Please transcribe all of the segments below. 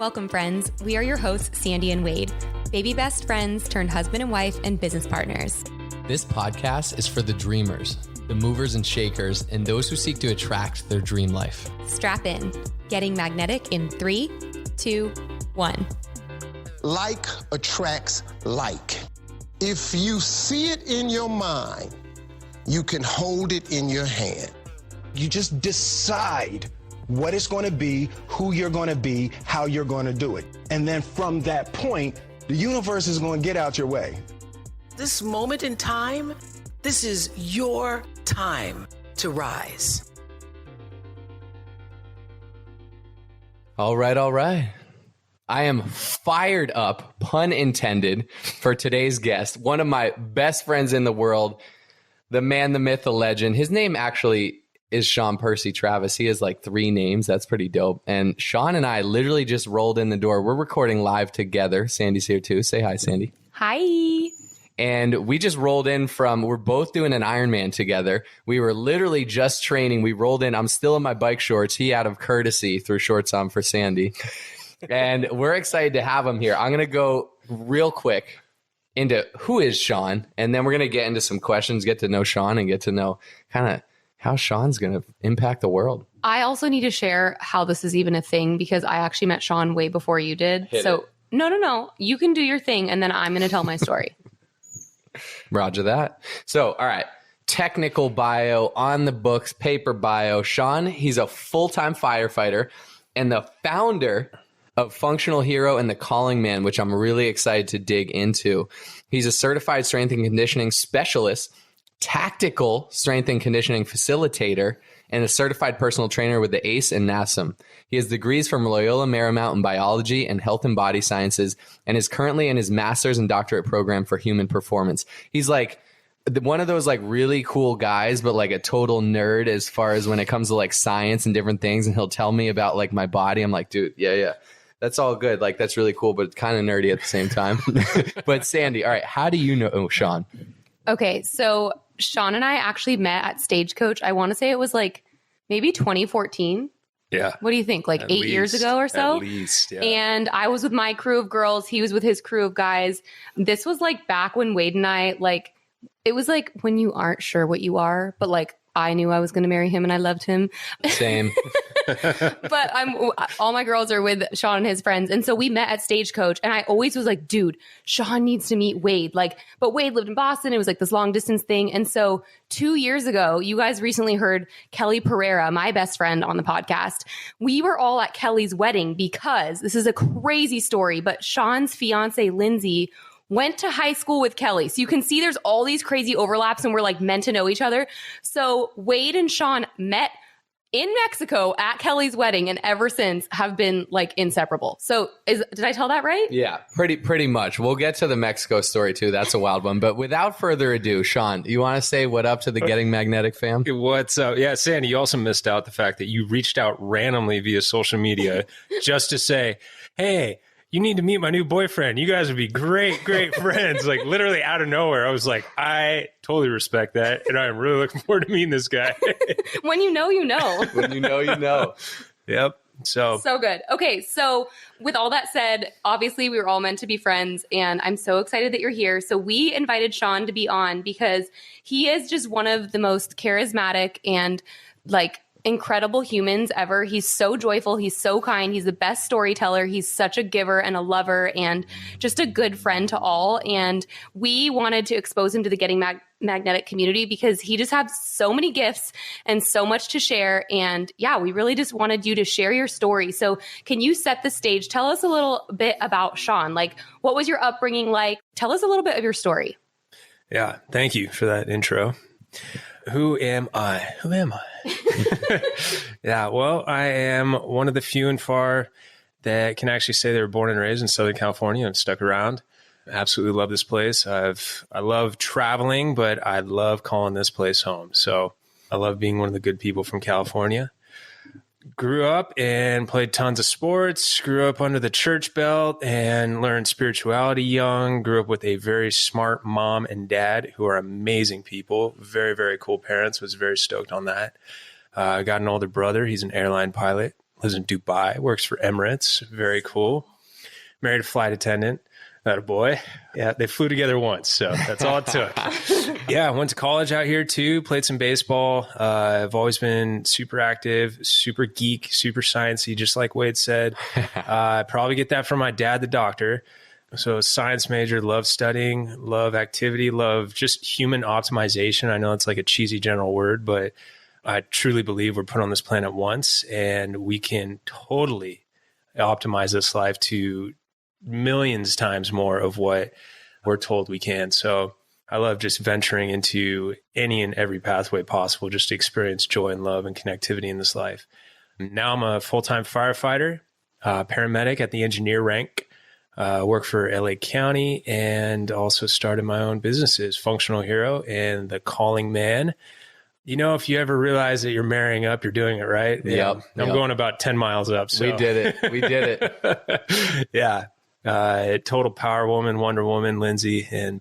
Welcome, friends. We are your hosts, Sandy and Wade, baby best friends turned husband and wife and business partners. This podcast is for the dreamers, the movers and shakers, and those who seek to attract their dream life. Strap in. Getting magnetic in 3, 2, 1. Like attracts like. If you see it in your mind, you can hold it in your hand. You just decide what it's going to be, who you're going to be, how you're going to do it. And then from that point, the universe is going to get out your way. This moment in time, this is your time to rise. All right. I am fired up, pun intended, for today's guest. One of my best friends in the world, the man, the myth, the legend. His name actually is Sean Percy Travis. He has like 3 names. That's pretty dope. And Sean and I literally just rolled in the door. We're recording live together. Sandy's here too. Say hi, Sandy. Hi. And we just rolled in we're both doing an Ironman together. We were literally just training. We rolled in. I'm still in my bike shorts. He, out of courtesy, threw shorts on for Sandy. And we're excited to have him here. I'm going to go real quick into who is Sean. And then we're going to get into some questions, get to know Sean, and get to know kind of how Sean's going to impact the world. I also need to share how this is even a thing because I actually met Sean way before you did. No. You can do your thing and then I'm going to tell my story. Roger that. So, all right. Technical bio, on the books, paper bio. Sean, he's a full-time firefighter and the founder of Functional Hero and the Calling Man, which I'm really excited to dig into. He's a certified strength and conditioning specialist, tactical strength and conditioning facilitator, and a certified personal trainer with the ACE and NASM. He has degrees from Loyola Marymount in biology and health and body sciences, and is currently in his master's and doctorate program for human performance. He's like one of those like really cool guys, but like a total nerd as far as when it comes to like science and different things. And he'll tell me about like my body. I'm like, dude, yeah. That's all good. Like, that's really cool, but kind of nerdy at the same time. But Sandy, all right, how do you know Sean? Okay, so Sean and I actually met at Stagecoach. I want to say it was like maybe 2014. Yeah. What do you think? Like at 8 years ago or so? At least, yeah. And I was with my crew of girls. He was with his crew of guys. This was like back when Wade and I, like, it was like when you aren't sure what you are, but like I knew I was going to marry him and I loved him. Same. But all my girls are with Sean and his friends. And so we met at Stagecoach and I always was like, dude, Sean needs to meet Wade. Like, but Wade lived in Boston. It was like this long distance thing. And so 2 years ago, you guys recently heard Kelly Pereira, my best friend, on the podcast. We were all at Kelly's wedding because this is a crazy story, but Sean's fiance, Lindsay, went to high school with Kelly. So you can see there's all these crazy overlaps and we're like meant to know each other. So Wade and Sean met in Mexico at Kelly's wedding and ever since have been like inseparable. So did I tell that right? Yeah, pretty much. We'll get to the Mexico story too. That's a wild one. But without further ado, Sean, you want to say what up to the Getting Magnetic fam? What's up? Yeah, Sandy, you also missed out the fact that you reached out randomly via social media just to say, hey, you need to meet my new boyfriend. You guys would be great friends. Like literally out of nowhere. I was like, I totally respect that. And I'm really looking forward to meeting this guy. When you know, you know. When you know, you know. Yep. So good. Okay. So with all that said, obviously we were all meant to be friends and I'm so excited that you're here. So we invited Sean to be on because he is just one of the most charismatic and like incredible humans ever. He's so joyful. He's so kind. He's the best storyteller. He's such a giver and a lover and just a good friend to all. And we wanted to expose him to the Getting Magnetic community because he just has so many gifts and so much to share. And yeah, we really just wanted you to share your story. So can you set the stage? Tell us a little bit about Sean. Like, what was your upbringing like? Tell us a little bit of your story. Yeah. Thank you for that intro. Who am I? Yeah, well, I am one of the few and far that can actually say they were born and raised in Southern California and stuck around. Absolutely love this place. I love traveling, but I love calling this place home. So I love being one of the good people from California. Grew up and played tons of sports, grew up under the church belt and learned spirituality young, grew up with a very smart mom and dad who are amazing people, very, very cool parents, was very stoked on that. I got an older brother. He's an airline pilot, lives in Dubai, works for Emirates. Very cool. Married a flight attendant. That a boy. Yeah, they flew together once, so that's all it took. Yeah, I went to college out here too, played some baseball. I've always been super active, super geek, super sciencey, just like Wade said. I probably get that from my dad, the doctor. So science major, love studying, love activity, love just human optimization. I know it's like a cheesy general word, but I truly believe we're put on this planet once and we can totally optimize this life to millions times more of what we're told we can. So I love just venturing into any and every pathway possible just to experience joy and love and connectivity in this life. Now I'm a full-time firefighter, paramedic at the engineer rank, work for LA County, and also started my own businesses, Functional Hero and The Calling Man. You know, if you ever realize that you're marrying up, you're doing it right. Yep. I'm going about 10 miles up. So. We did it. We did it. Yeah. Total power woman, Wonder Woman, Lindsay, and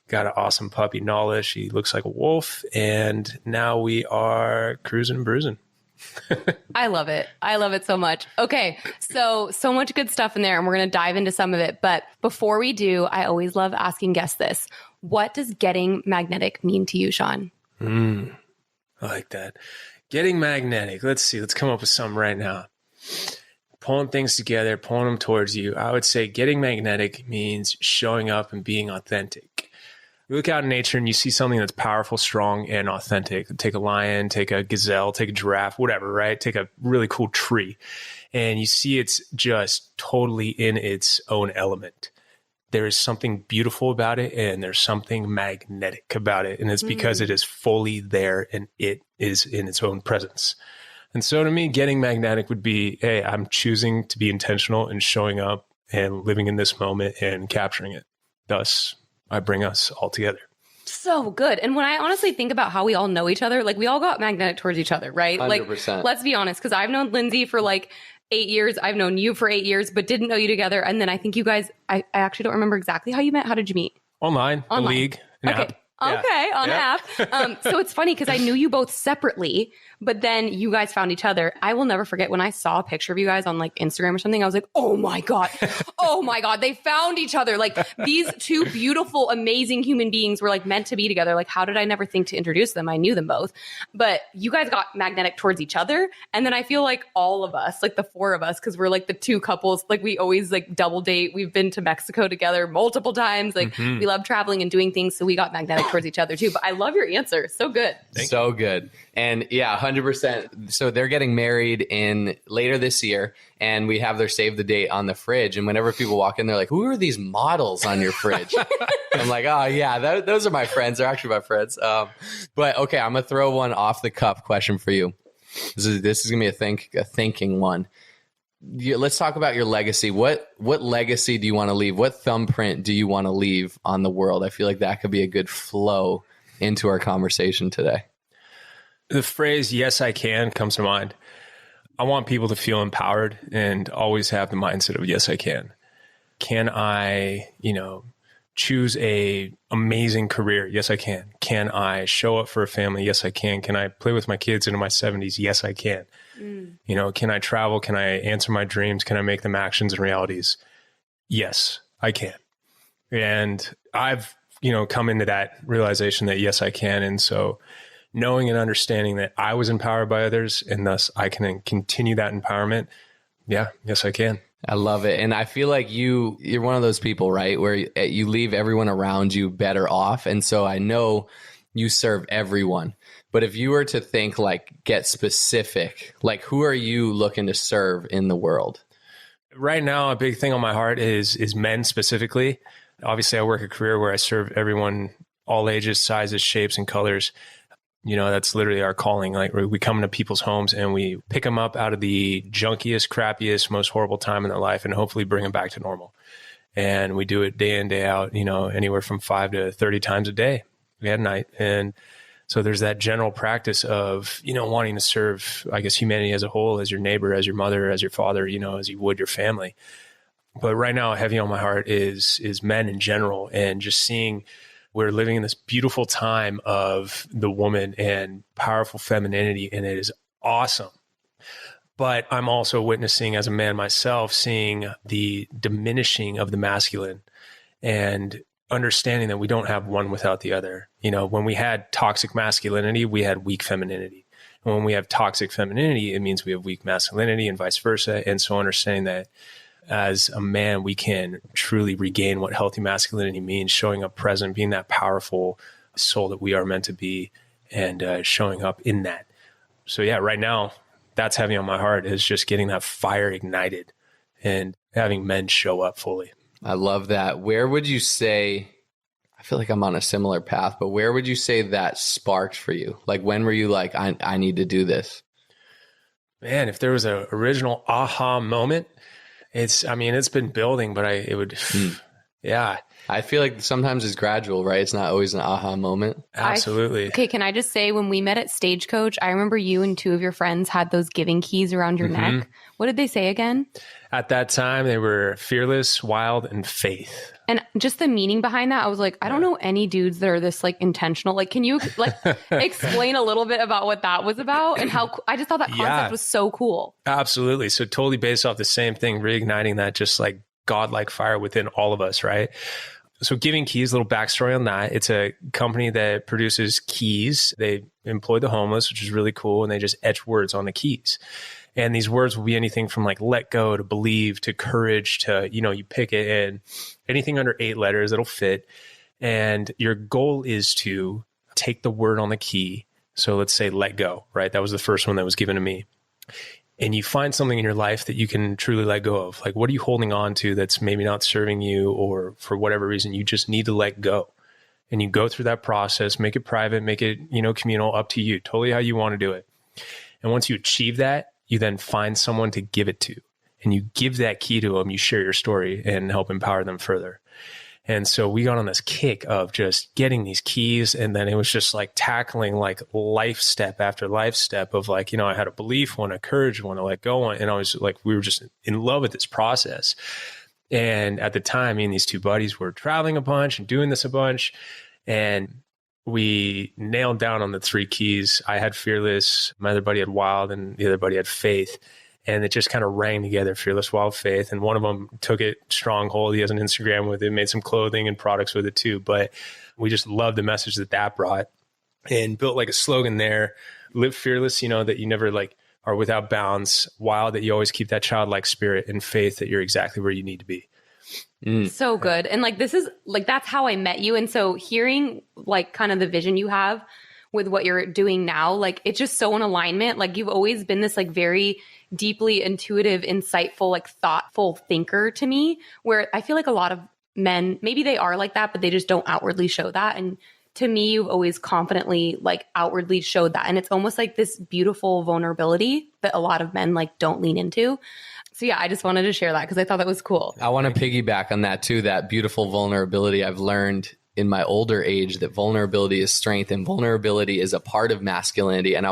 got an awesome puppy, Nala. She looks like a wolf. And now we are cruising and bruising. I love it. I love it so much. Okay. So much good stuff in there, and we're going to dive into some of it. But before we do, I always love asking guests this. What does getting magnetic mean to you, Shawn? I like that. Getting magnetic. Let's see. Let's come up with something right now. Pulling things together, pulling them towards you. I would say getting magnetic means showing up and being authentic. You look out in nature and you see something that's powerful, strong, and authentic. Take a lion, take a gazelle, take a giraffe, whatever, right? Take a really cool tree. And you see it's just totally in its own element. There is something beautiful about it and there's something magnetic about it. And it's because it is fully there and it is in its own presence. And so to me, getting magnetic would be, hey, I'm choosing to be intentional and showing up and living in this moment and capturing it. Thus, I bring us all together. So good. And when I honestly think about how we all know each other, like we all got magnetic towards each other, right? 100%. Like, let's be honest, because I've known Lindsay for like 8 years. I've known you for 8 years, but didn't know you together. And then I think you guys, I actually don't remember exactly how you met. How did you meet? Online. The league. Okay. Okay, on app. So it's funny because I knew you both separately, but then you guys found each other. I will never forget when I saw a picture of you guys on like Instagram or something. I was like, oh my God, they found each other. Like these two beautiful, amazing human beings were like meant to be together. Like how did I never think to introduce them? I knew them both, but you guys got magnetic towards each other. And then I feel like all of us, like the four of us, because we're like the two couples, like we always like double date. We've been to Mexico together multiple times. Like we love traveling and doing things. So we got magnetic towards each other too. But I love your answer. So good. So good. And yeah, 100%. So they're getting married in later this year and we have their save the date on the fridge. And whenever people walk in, they're like, who are these models on your fridge? I'm like, oh yeah, those are my friends. They're actually my friends. But okay, I'm going to throw one off the cuff question for you. This is going to be a thinking one. Let's talk about your legacy. What legacy do you want to leave? What thumbprint do you want to leave on the world? I feel like that could be a good flow into our conversation today. The phrase, yes, I can, comes to mind. I want people to feel empowered and always have the mindset of, yes, I can. Can I, choose a amazing career? Yes, I can. Can I show up for a family? Yes, I can. Can I play with my kids into my 70s? Yes, I can. Can I travel? Can I answer my dreams? Can I make them actions and realities? Yes, I can. And I've, come into that realization that yes, I can. And so knowing and understanding that I was empowered by others and thus I can continue that empowerment. Yeah, yes, I can. I love it. And I feel like you're one of those people, right? Where you leave everyone around you better off. And so I know you serve everyone. But if you were to think like get specific, like who are you looking to serve in the world? Right now, a big thing on my heart is men specifically. Obviously, I work a career where I serve everyone, all ages, sizes, shapes, and colors. That's literally our calling. Like we come into people's homes and we pick them up out of the junkiest, crappiest, most horrible time in their life and hopefully bring them back to normal. And we do it day in, day out, anywhere from 5 to 30 times a day at night. And so there's that general practice of, wanting to serve, I guess, humanity as a whole, as your neighbor, as your mother, as your father, as you would your family. But right now, heavy on my heart is men in general, and just seeing we're living in this beautiful time of the woman and powerful femininity, and it is awesome. But I'm also witnessing as a man myself, seeing the diminishing of the masculine and understanding that we don't have one without the other. You know, when we had toxic masculinity, we had weak femininity. And when we have toxic femininity, it means we have weak masculinity and vice versa. And so understanding that as a man, we can truly regain what healthy masculinity means, showing up present, being that powerful soul that we are meant to be, and showing up in that. So yeah, right now, that's heavy on my heart, is just getting that fire ignited and having men show up fully. I love that. Where would you say, I feel like I'm on a similar path, but where would you say that sparked for you? Like, when were you like, I need to do this? Man, if there was an original aha moment, it's been building, but yeah. I feel like sometimes it's gradual, right? It's not always an aha moment. Absolutely. Okay, can I just say, when we met at Stagecoach, I remember you and two of your friends had those giving keys around your neck. What did they say again? At that time, they were fearless, wild, and faith. And just the meaning behind that, I was like, I don't know any dudes that are this like intentional. Like, can you like explain a little bit about what that was about and how I just thought that concept was so cool. Absolutely. So totally based off the same thing, reigniting that just like godlike fire within all of us, right? So Giving Keys, a little backstory on that. It's a company that produces keys. They employ the homeless, which is really cool. And they just etch words on the keys. And these words will be anything from like let go to believe to courage to, you know, you pick it, and anything under 8 letters, it'll fit. And your goal is to take the word on the key. So let's say let go, right? That was the first one that was given to me. And you find something in your life that you can truly let go of. Like, what are you holding on to that's maybe not serving you, or for whatever reason, you just need to let go. And you go through that process, make it private, make it, you know, communal, up to you, totally how you want to do it. And once you achieve that, you then find someone to give it to, and you give that key to them. You share your story and help empower them further. And so we got on this kick of just getting these keys. And then it was just like tackling like life step after life step of like, you know, I had a belief one, a courage one, to let go one. And I was like, we were just in love with this process. And at the time, me and these two buddies were traveling a bunch and doing this a bunch. And we nailed down on the 3 keys. I had fearless, my other buddy had wild, and the other buddy had faith. And it just kind of rang together, fearless, wild, faith. And one of them took it stronghold. He has an Instagram with it, made some clothing and products with it too. But we just loved the message that brought, and built like a slogan there: live fearless, you know, that you never like are without bounds; wild, that you always keep that childlike spirit; and faith, that you're exactly where you need to be. So good. And like, this is like, that's how I met you. And so hearing like kind of the vision you have with what you're doing now, like it's just so in alignment. Like, you've always been this like very deeply intuitive, insightful, like thoughtful thinker to me, where I feel like a lot of men, maybe they are like that, but they just don't outwardly show that. And to me, you've always confidently like outwardly showed that. And it's almost like this beautiful vulnerability that a lot of men like don't lean into. So yeah, I just wanted to share that because I thought that was cool. I want to piggyback on that too, that beautiful vulnerability. I've learned in my older age that vulnerability is strength, and vulnerability is a part of masculinity. And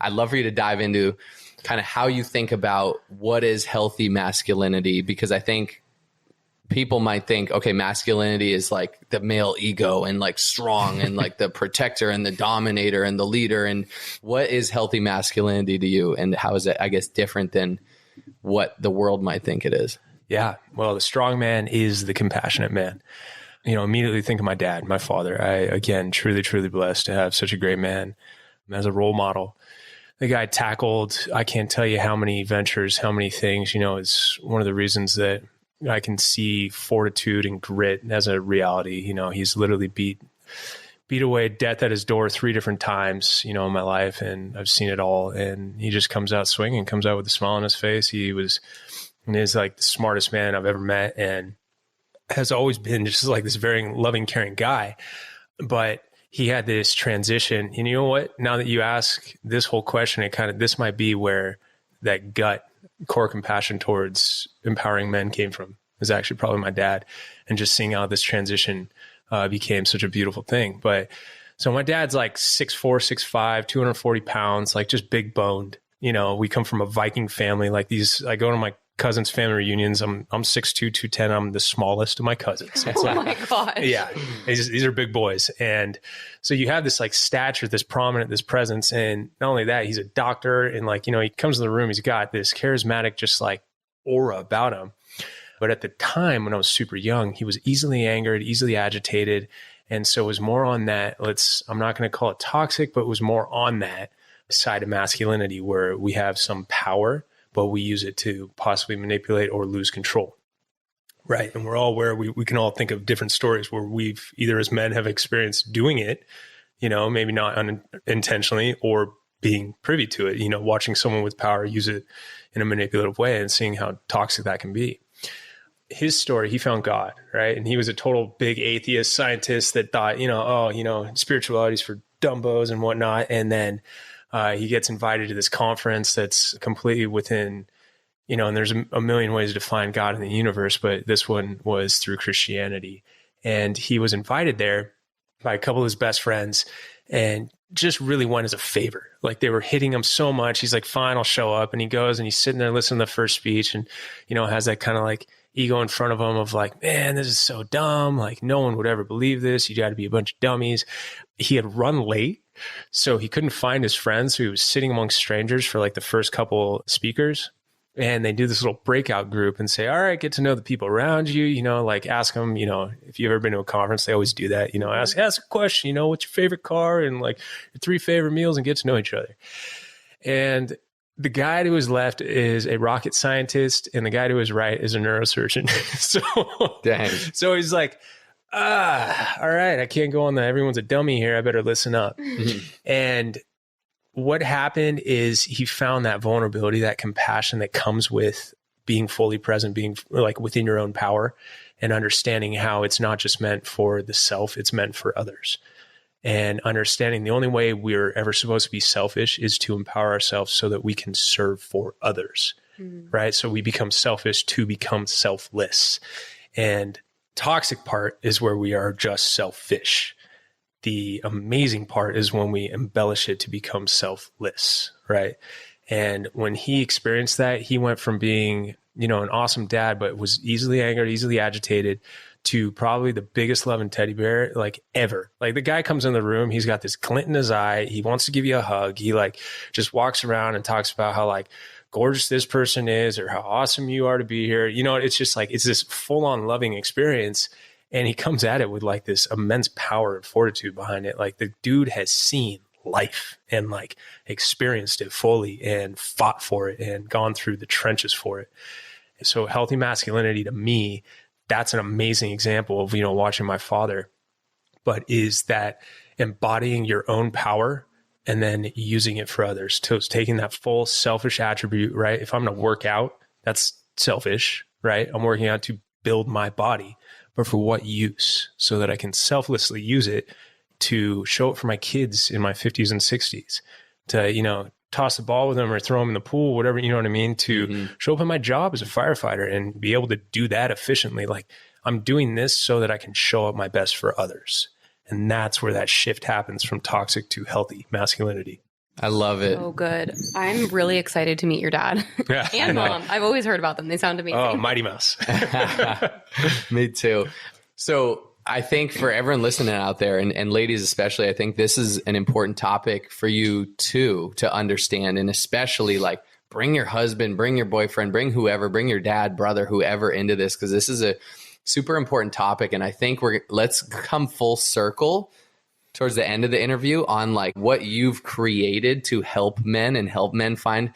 I'd love for you to dive into kind of how you think about what is healthy masculinity, because I think people might think, okay, masculinity is like the male ego and like strong and like the protector and the dominator and the leader. And what is healthy masculinity to you? And how is it, I guess, different than what the world might think it is? Yeah. Well, the strong man is the compassionate man. You know, immediately think of my dad, my father. I, again, truly, truly blessed to have such a great man as a role model. The guy tackled, I can't tell you how many ventures, how many things. You know, it's one of the reasons that I can see fortitude and grit as a reality. You know, he's literally beat away death at his door 3 different times, you know, in my life. And I've seen it all. And he just comes out swinging, comes out with a smile on his face. He is like the smartest man I've ever met, and has always been just like this very loving, caring guy. But he had this transition. And you know what? Now that you ask this whole question, this might be where that gut core compassion towards empowering men came from. Is actually probably my dad, and just seeing how this transition became such a beautiful thing. But so my dad's like 6'4", 6'5", 240 pounds, like just big boned. You know, we come from a Viking family. Like these, I go to my cousins' family reunions. I'm 6'2", 210. I'm the smallest of my cousins. It's Oh my gosh. yeah, these are big boys. And so you have this like stature, this prominent, this presence. And not only that, he's a doctor. And like, he comes in the room, he's got this charismatic, just like aura about him. But at the time when I was super young, he was easily angered, easily agitated. And so it was more on that, I'm not going to call it toxic, but it was more on that side of masculinity where we have some power, but we use it to possibly manipulate or lose control. Right. And we're all aware, we can all think of different stories where we've either as men have experienced doing it, maybe not unintentionally, or being privy to it, watching someone with power use it in a manipulative way and seeing how toxic that can be. His story, he found God, right? And he was a total big atheist scientist that thought, spirituality is for dumbos and whatnot. And then he gets invited to this conference that's completely within, and there's a million ways to find God in the universe, but this one was through Christianity. And he was invited there by a couple of his best friends and just really went as a favor. Like they were hitting him so much. He's like, fine, I'll show up. And he goes and he's sitting there listening to the first speech and, has that kind of like ego in front of him of like, man, this is so dumb. Like no one would ever believe this. You got to be a bunch of dummies. He had run late, so he couldn't find his friends. So he was sitting among strangers for like the first couple speakers. And they do this little breakout group and say, all right, get to know the people around you, like ask them, if you've ever been to a conference, they always do that, ask a question, what's your favorite car and like your 3 favorite meals and get to know each other. And the guy to his left is a rocket scientist and the guy to his right is a neurosurgeon. So he's like, all right, I can't go on everyone's a dummy here. I better listen up. And what happened is he found that vulnerability, that compassion that comes with being fully present, being like within your own power and understanding how it's not just meant for the self, it's meant for others. And understanding the only way we're ever supposed to be selfish is to empower ourselves so that we can serve for others, right? So we become selfish to become selfless. And toxic part is where we are just selfish. The amazing part is when we embellish it to become selfless, right? And when he experienced that, he went from being, an awesome dad, but was easily angered, easily agitated, to probably the biggest loving teddy bear like ever. Like the guy comes in the room, he's got this glint in his eye. He wants to give you a hug. He like just walks around and talks about how like gorgeous this person is or how awesome you are to be here. It's just like, it's this full on loving experience. And he comes at it with like this immense power and fortitude behind it. Like the dude has seen life and like experienced it fully and fought for it and gone through the trenches for it. So healthy masculinity to me, that's an amazing example of, watching my father, but is that embodying your own power and then using it for others. So it's taking that full selfish attribute, right? If I'm going to work out, that's selfish, right? I'm working out to build my body, but for what use? So that I can selflessly use it to show up for my kids in my 50s and 60s, to, toss the ball with them or throw them in the pool, whatever, you know what I mean? To show up in my job as a firefighter and be able to do that efficiently. Like I'm doing this so that I can show up my best for others. And that's where that shift happens from toxic to healthy masculinity. I love it. Oh, good. I'm really excited to meet your dad and mom. I've always heard about them. They sound amazing. Oh, Mighty Mouse. Me too. So I think for everyone listening out there and ladies especially, I think this is an important topic for you too to understand, and especially like bring your husband, bring your boyfriend, bring whoever, bring your dad, brother, whoever into this, because this is a super important topic. And I think let's come full circle towards the end of the interview on like what you've created to help men and help men find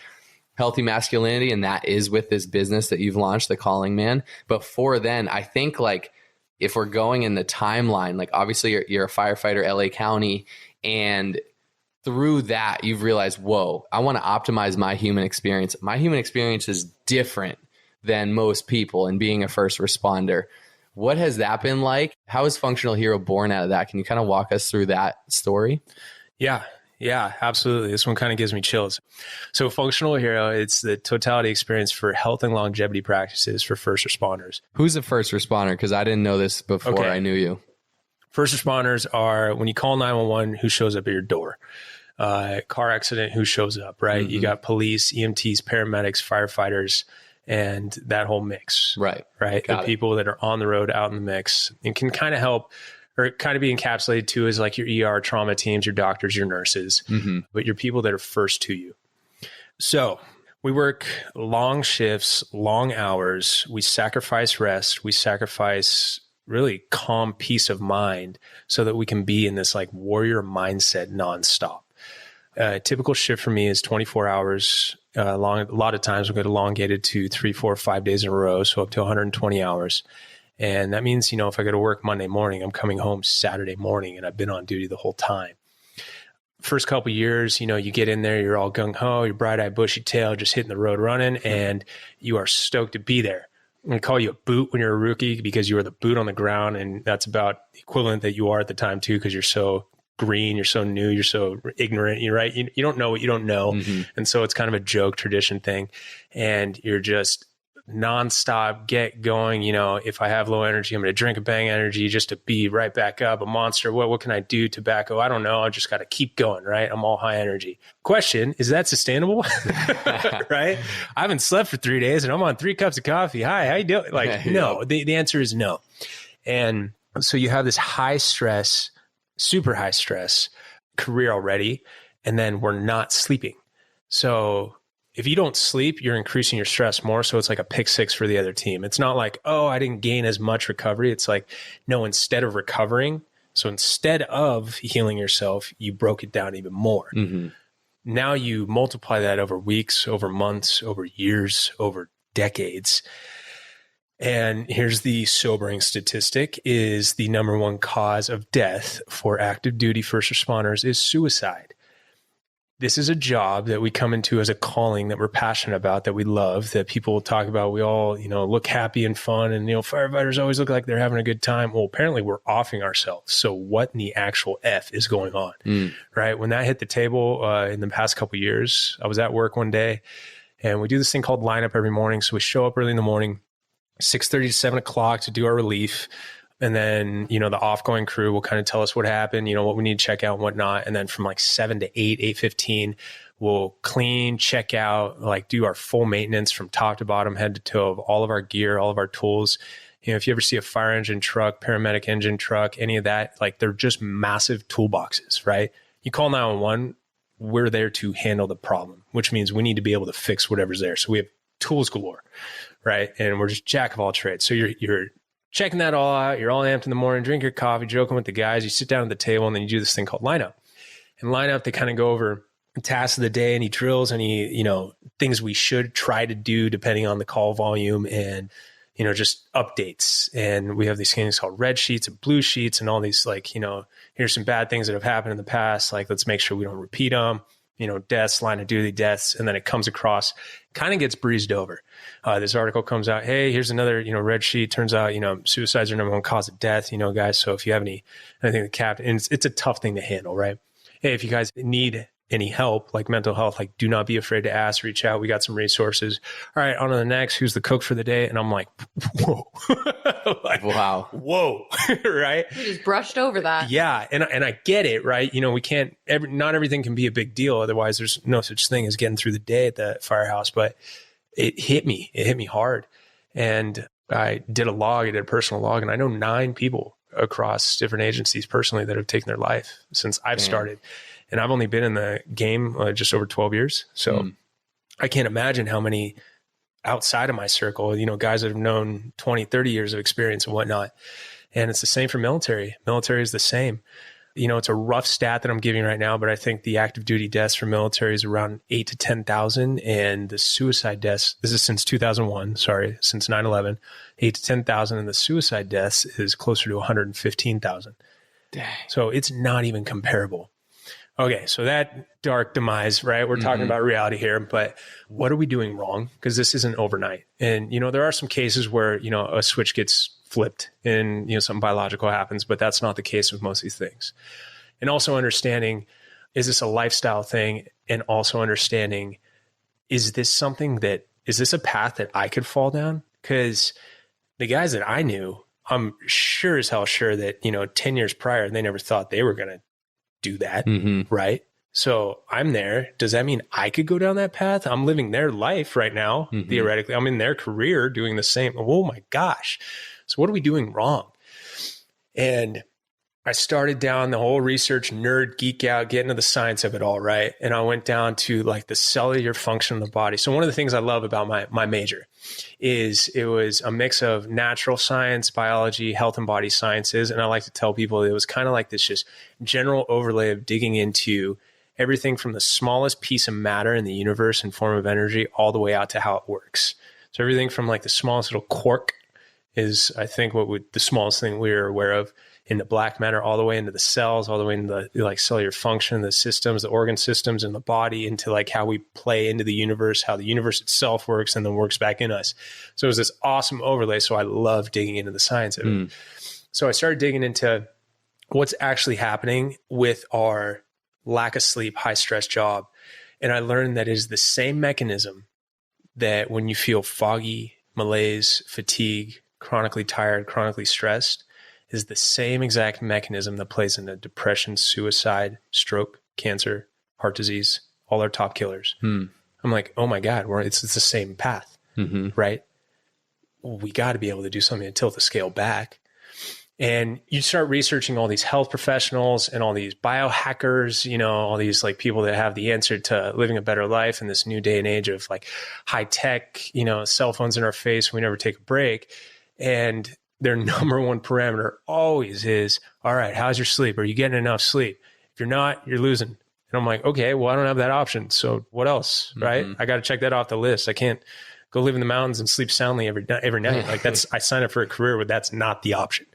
healthy masculinity. And that is with this business that you've launched, The Calling Man. Before then, I think like if we're going in the timeline, like obviously you're a firefighter, LA County, and through that, you've realized, whoa, I want to optimize my human experience. My human experience is different than most people in being a first responder. What has that been like? How is Functional Hero born out of that? Can you kind of walk us through that story? Yeah, absolutely. This one kind of gives me chills. So Functional Hero, it's the totality experience for health and longevity practices for first responders. Who's a first responder? Because I didn't know this before I knew you. First responders are when you call 911, who shows up at your door? Car accident, who shows up, right? Mm-hmm. You got police, EMTs, paramedics, firefighters, and that whole mix. Right. The Got it. people that are on the road, out in the mix, and can kind of help, or kind of be encapsulated too as like your ER trauma teams, your doctors, your nurses, but your people that are first to you. So we work long shifts, long hours. We sacrifice rest. We sacrifice really calm peace of mind so that we can be in this like warrior mindset nonstop. A typical shift for me is 24 hours long. A lot of times we'll get elongated to 3, 4, 5 days in a row, so up to 120 hours. And that means, if I go to work Monday morning, I'm coming home Saturday morning, and I've been on duty the whole time. First couple of years, you get in there, you're all gung-ho, you're bright-eyed, bushy-tailed, just hitting the road running, and you are stoked to be there. I'm going to call you a boot when you're a rookie because you are the boot on the ground, and that's about the equivalent that you are at the time too, because you're so green, you're so new, you're so ignorant, you're right. You don't know what you don't know. And so it's kind of a joke tradition thing. And you're just nonstop get going. If I have low energy, I'm going to drink a Bang Energy just to be right back up. A Monster. What can I do? Tobacco. I don't know. I just got to keep going, right? I'm all high energy. Question, is that sustainable? Right? I haven't slept for 3 days and I'm on 3 cups of coffee. Hi, how you doing? No, the answer is no. And so you have this high stress, super high stress career already, and then we're not sleeping. So if you don't sleep, you're increasing your stress more. So it's like a pick six for the other team. It's not like, oh, I didn't gain as much recovery. It's like, no, instead of recovering, so instead of healing yourself, you broke it down even more. Now you multiply that over weeks, over months, over years, over decades. And here's the sobering statistic, is the number one cause of death for active duty first responders is suicide. This is a job that we come into as a calling that we're passionate about, that we love, that people will talk about. We all, look happy and fun, and, firefighters always look like they're having a good time. Well, apparently we're offing ourselves. So what in the actual F is going on, right? When that hit the table in the past couple of years, I was at work one day and we do this thing called lineup every morning. So we show up early in the morning, 6:30 to 7 o'clock to do our relief. And then, the off-going crew will kind of tell us what happened, what we need to check out and whatnot. And then from like 7 to 8, 8:15, we'll clean, check out, do our full maintenance from top to bottom, head to toe of all of our gear, all of our tools. If you ever see a fire engine truck, paramedic engine truck, any of that, they're just massive toolboxes, right? You call 911, we're there to handle the problem, which means we need to be able to fix whatever's there. So we have tools galore, right? And we're just jack of all trades. So you're checking that all out. You're all amped in the morning, drink your coffee, joking with the guys. You sit down at the table, and then you do this thing called lineup. And lineup, they kind of go over tasks of the day, any drills, any, things we should try to do depending on the call volume, and, just updates. And we have these things called red sheets and blue sheets, and all these here's some bad things that have happened in the past. Let's make sure we don't repeat them. Deaths, line of duty deaths, and then it comes across, kind of gets breezed over. This article comes out, hey, here's another, red sheet. Turns out, suicides are number one cause of death, guys. So if you have anything, the captain, and it's a tough thing to handle, right? Hey, if you guys need any help, like mental health, do not be afraid to ask, reach out. We got some resources. All right, on to the next. Who's the cook for the day? And I'm like, whoa, wow, whoa, right? We just brushed over that. Yeah, and I get it, right? We can't. Not everything can be a big deal. Otherwise, there's no such thing as getting through the day at the firehouse. But it hit me. It hit me hard, and I did a personal log, and I know 9 people across different agencies personally that have taken their life since I've started. And I've only been in the game just over 12 years. So I can't imagine how many outside of my circle, guys that have known 20, 30 years of experience and whatnot. And it's the same for military. Military is the same. It's a rough stat that I'm giving right now, but I think the active duty deaths for military is around 8,000 to 10,000. And the suicide deaths, this is since 2001, since 9/11, 8,000 to 10,000. And the suicide deaths is closer to 115,000. Dang. So it's not even comparable. Okay, so that dark demise, right? We're talking about reality here, but what are we doing wrong? Because this isn't overnight. And, there are some cases where, a switch gets flipped and, something biological happens, but that's not the case with most of these things. And also understanding, is this a lifestyle thing? And also understanding, is this a path that I could fall down? Because the guys that I knew, I'm sure as hell sure that, 10 years prior, they never thought they were going to do that, right? So I'm there. Does that mean I could go down that path? I'm living their life right now. Theoretically, I'm in their career doing the same. Oh my gosh. So what are we doing wrong? And I started down the whole research nerd geek out, getting to the science of it all, right? And I went down to like the cellular function of the body. So one of the things I love about my major is it was a mix of natural science, biology, health and body sciences. And I like to tell people it was kind of like this just general overlay of digging into everything from the smallest piece of matter in the universe in form of energy all the way out to how it works. So everything from like the smallest little quark is, I think, the smallest thing we are aware of, into black matter, all the way into the cells, all the way into the like cellular function, the systems, the organ systems in the body, into like how we play into the universe, how the universe itself works and then works back in us. So it was this awesome overlay. So I love digging into the science of it. So I started digging into what's actually happening with our lack of sleep, high stress job. And I learned that it is the same mechanism that when you feel foggy, malaise, fatigue, chronically tired, chronically stressed, is the same exact mechanism that plays into depression, suicide, stroke, cancer, heart disease, all our top killers. I'm like, oh my God, it's the same path, right? We got to be able to do something to tilt the scale back. And you start researching all these health professionals and all these biohackers, you know, all these like people that have the answer to living a better life in this new day and age of like high tech, you know, cell phones in our face. We never take a break. And their number one parameter always is, all right, how's your sleep? Are you getting enough sleep? If you're not, you're losing. And I'm like, okay, well, I don't have that option. So what else, right? I got to check that off the list. I can't go live in the mountains and sleep soundly every night. Like I signed up for a career where that's not the option.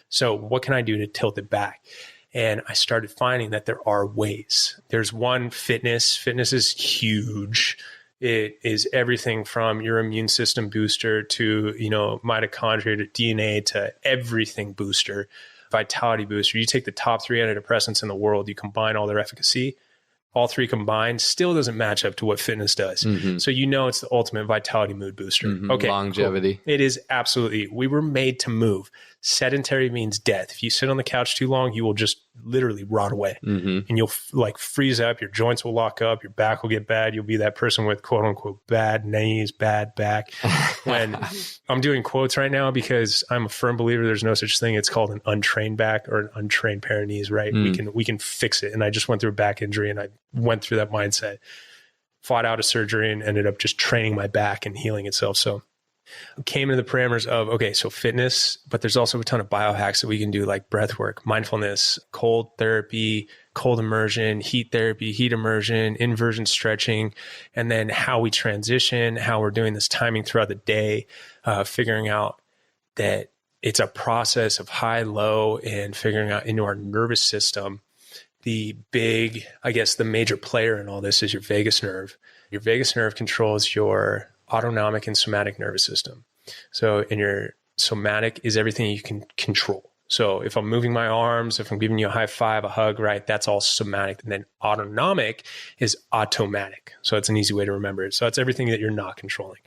So what can I do to tilt it back? And I started finding that there are ways. There's one, fitness. Fitness is huge. It is everything from your immune system booster to, you know, mitochondria to DNA to everything booster, vitality booster. You take the top 3 antidepressants in the world, you combine all their efficacy, all 3 combined still doesn't match up to what fitness does. So you know it's the ultimate vitality mood booster. Okay, longevity. Cool. It is absolutely. We were made to move. Sedentary means death. If you sit on the couch too long, you will just literally rot away, and you'll like freeze up. Your joints will lock up. Your back will get bad. You'll be that person with quote unquote bad knees, bad back. When I'm doing quotes right now because I'm a firm believer there's no such thing. It's called an untrained back or an untrained pair of knees, right? We can fix it. And I just went through a back injury and I went through that mindset, fought out a surgery and ended up just training my back and healing itself. So came into the parameters of, okay, so fitness, but there's also a ton of biohacks that we can do, like breath work, mindfulness, cold therapy, cold immersion, heat therapy, heat immersion, inversion stretching, and then how we transition, how we're doing this timing throughout the day, figuring out that it's a process of high, low, and figuring out into our nervous system. The big, I guess the major player in all this is your vagus nerve. Your vagus nerve controls your autonomic and somatic nervous system. So in your somatic is everything you can control. So if I'm moving my arms, if I'm giving you a high five, a hug, right, that's all somatic. And then autonomic is automatic. So it's an easy way to remember it. So it's everything that you're not controlling.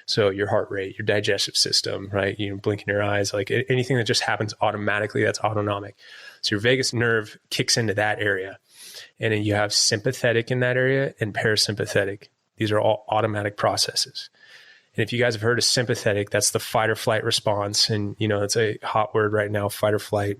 So your heart rate, your digestive system, right? You know, blinking your eyes, like anything that just happens automatically, that's autonomic. So your vagus nerve kicks into that area. And then you have sympathetic in that area and parasympathetic. These are all automatic processes. And if you guys have heard of sympathetic, that's the fight or flight response. And, you know, it's a hot word right now, fight or flight.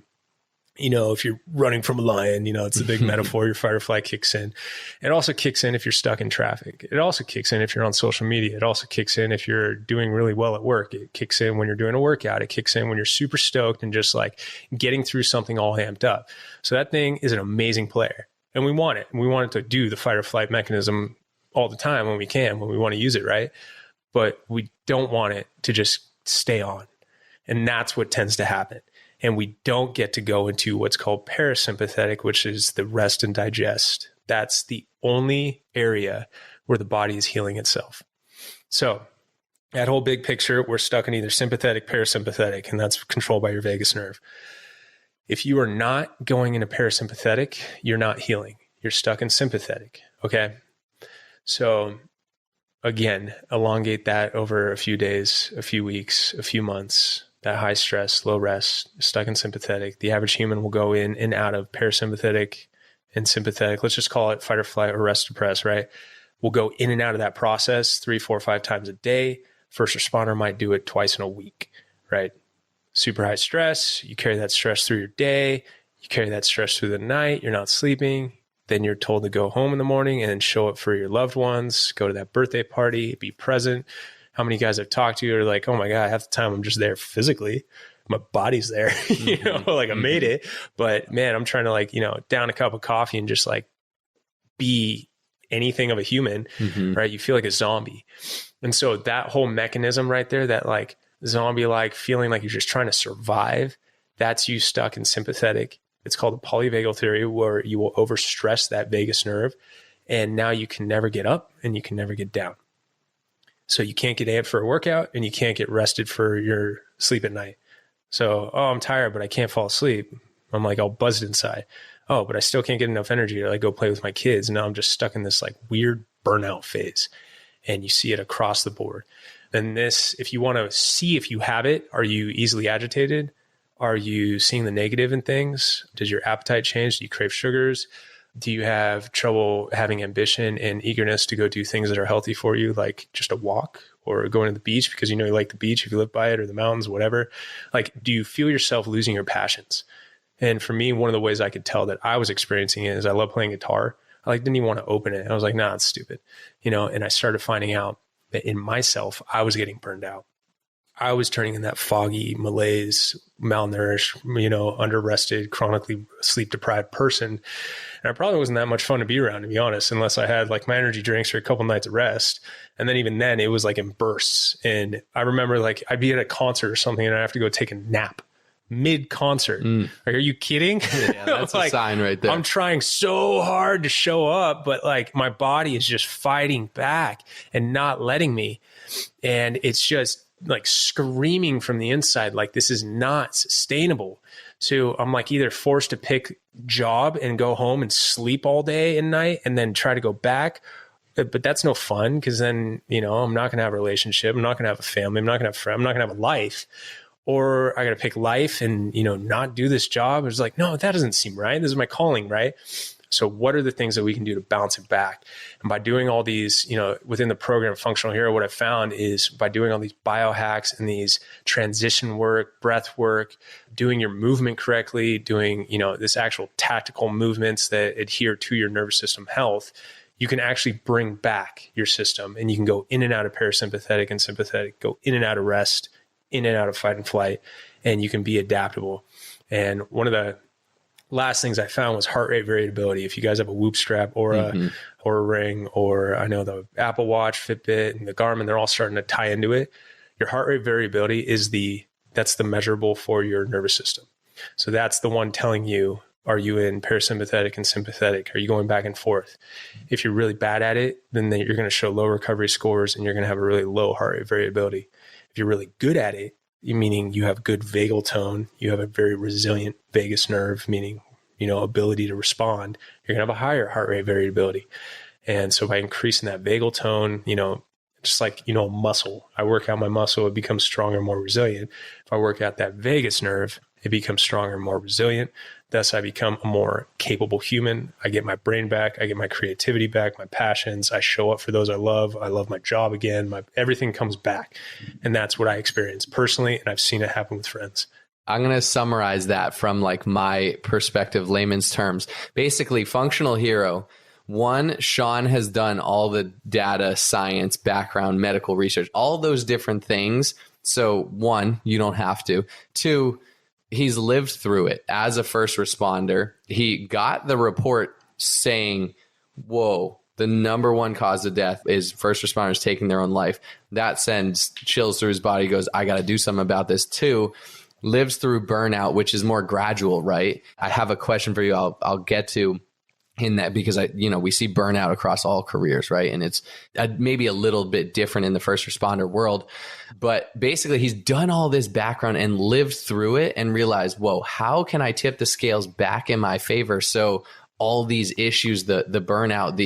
You know, if you're running from a lion, you know, it's a big metaphor, your fight or flight kicks in. It also kicks in if you're stuck in traffic. It also kicks in if you're on social media. It also kicks in if you're doing really well at work. It kicks in when you're doing a workout. It kicks in when you're super stoked and just like getting through something all amped up. So that thing is an amazing player. And we want it. And we want it to do the fight or flight mechanism all the time when we can, when we want to use it, right? But we don't want it to just stay on. And that's what tends to happen. And we don't get to go into what's called parasympathetic, which is the rest and digest. That's the only area where the body is healing itself. So that whole big picture, we're stuck in either sympathetic, parasympathetic, and that's controlled by your vagus nerve. If you are not going into parasympathetic, you're not healing. You're stuck in sympathetic, okay? So again, elongate that over a few days, a few weeks, a few months, that high stress, low rest, stuck in sympathetic. The average human will go in and out of parasympathetic and sympathetic. Let's just call it fight or flight or rest, depress, right? We'll go in and out of that process 3, 4, 5 times a day. First responder might do it twice in a week, right? Super high stress. You carry that stress through your day. You carry that stress through the night. You're not sleeping. Then you're told to go home in the morning and then show up for your loved ones, go to that birthday party, be present. How many guys I've talked to are like, oh my God, half the time I'm just there physically. My body's there, you know, like I made it. But man, I'm trying to like, you know, down a cup of coffee and just like be anything of a human, right? You feel like a zombie. And so that whole mechanism right there, that like zombie-like feeling like you're just trying to survive, that's you stuck in sympathetic. It's called the polyvagal theory, where you will overstress that vagus nerve, and now you can never get up and you can never get down. So you can't get amped for a workout and you can't get rested for your sleep at night. So, oh, I'm tired, but I can't fall asleep. I'm like all buzzed inside. Oh, but I still can't get enough energy to like go play with my kids. And now I'm just stuck in this like weird burnout phase. And you see it across the board. And this, if you want to see if you have it, are you easily agitated? Are you seeing the negative in things? Does your appetite change? Do you crave sugars? Do you have trouble having ambition and eagerness to go do things that are healthy for you, like just a walk or going to the beach because you know you like the beach if you live by it, or the mountains, whatever? Like, do you feel yourself losing your passions? And for me, one of the ways I could tell that I was experiencing it is I love playing guitar. I like didn't even want to open it. I was like, nah, it's stupid, you know. And I started finding out that in myself, I was getting burned out. I was turning in that foggy, malaise, malnourished, you know, under-rested, chronically sleep-deprived person. And I probably wasn't that much fun to be around, to be honest, unless I had like my energy drinks or a couple nights of rest. And then even then, it was like in bursts. And I remember like I'd be at a concert or something and I'd have to go take a nap mid-concert. Like, are you kidding? Yeah, that's like, a sign right there. I'm trying so hard to show up, but like my body is just fighting back and not letting me. And it's just like screaming from the inside, like this is not sustainable. So I'm like either forced to pick job and go home and sleep all day and night and then try to go back. But that's no fun, because then, you know, I'm not going to have a relationship. I'm not going to have a family. I'm not going to have friends. I'm not going to have a life. Or I got to pick life and, you know, not do this job. It's like, no, that doesn't seem right. This is my calling, right? So what are the things that we can do to bounce it back? And by doing all these, you know, within the program Functional Hero, what I found is by doing all these biohacks and these transition work, breath work, doing your movement correctly, doing, you know, this actual tactical movements that adhere to your nervous system health, you can actually bring back your system, and you can go in and out of parasympathetic and sympathetic, go in and out of rest, in and out of fight and flight, and you can be adaptable. And one of the last things I found was heart rate variability. If you guys have a Whoop strap or a ring, or I know the Apple Watch, Fitbit, and the Garmin, they're all starting to tie into it. Your heart rate variability is that's the measurable for your nervous system. So that's the one telling you, are you in parasympathetic and sympathetic? Are you going back and forth? If you're really bad at it, then you're going to show low recovery scores and you're going to have a really low heart rate variability. If you're really good at it, meaning you have good vagal tone, you have a very resilient vagus nerve, meaning, you know, ability to respond, you're going to have a higher heart rate variability. And so by increasing that vagal tone, you know, just like, you know, a muscle, I work out my muscle, it becomes stronger, more resilient. If I work out that vagus nerve, it becomes stronger, more resilient. Thus, I become a more capable human. I get my brain back. I get my creativity back, my passions. I show up for those I love. I love my job again. Everything comes back. And that's what I experience personally. And I've seen it happen with friends. I'm going to summarize that from like my perspective, layman's terms. Basically, Functional Hero. One, Shawn has done all the data, science, background, medical research, all those different things. So one, you don't have to. Two, he's lived through it as a first responder. He got the report saying, whoa, the number one cause of death is first responders taking their own life. That sends chills through his body. He goes, I got to do something about this. Two, lives through burnout, which is more gradual, right? I have a question for you. I'll get to in that, because we see burnout across all careers, right? And it's maybe a little bit different in the first responder world, but basically he's done all this background and lived through it and realized, whoa, how can I tip the scales back in my favor? So all these issues, the burnout,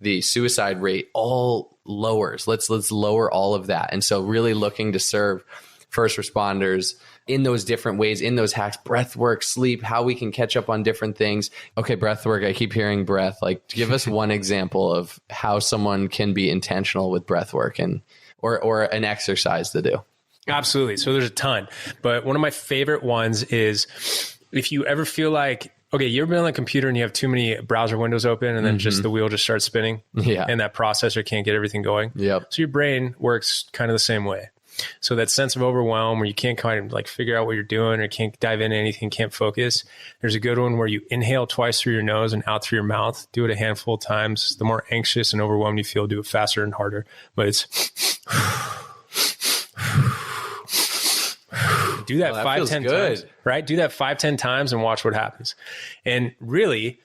the suicide rate, all lowers. Let's lower all of that. And so really looking to serve first responders in those different ways, in those hacks, breath work, sleep, how we can catch up on different things. Okay, breath work. I keep hearing breath. Like, give us one example of how someone can be intentional with breath work or an exercise to do. Absolutely. So there's a ton, but one of my favorite ones is if you ever feel like, okay, you ever been on a computer and you have too many browser windows open and then just the wheel just starts spinning and that processor can't get everything going. Yep. So your brain works kind of the same way. So that sense of overwhelm where you can't kind of like figure out what you're doing or can't dive into anything, can't focus. There's a good one where you inhale twice through your nose and out through your mouth. Do it a handful of times. The more anxious and overwhelmed you feel, do it faster and harder. But it's do that 5-10 times, right? Do that 5-10 times and watch what happens. And really,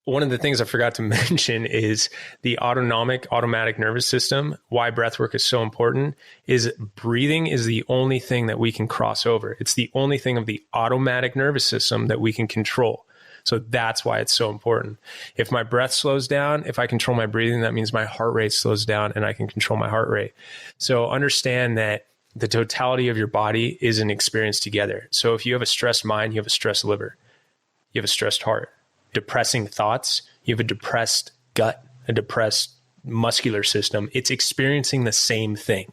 one of the things I forgot to mention is the automatic nervous system. Why breath work is so important is breathing is the only thing that we can cross over. It's the only thing of the automatic nervous system that we can control. So that's why it's so important. If my breath slows down, if I control my breathing, that means my heart rate slows down and I can control my heart rate. So understand that the totality of your body is an experience together. So if you have a stressed mind, you have a stressed liver, you have a stressed heart. Depressing thoughts, you have a depressed gut, a depressed muscular system. It's experiencing the same thing.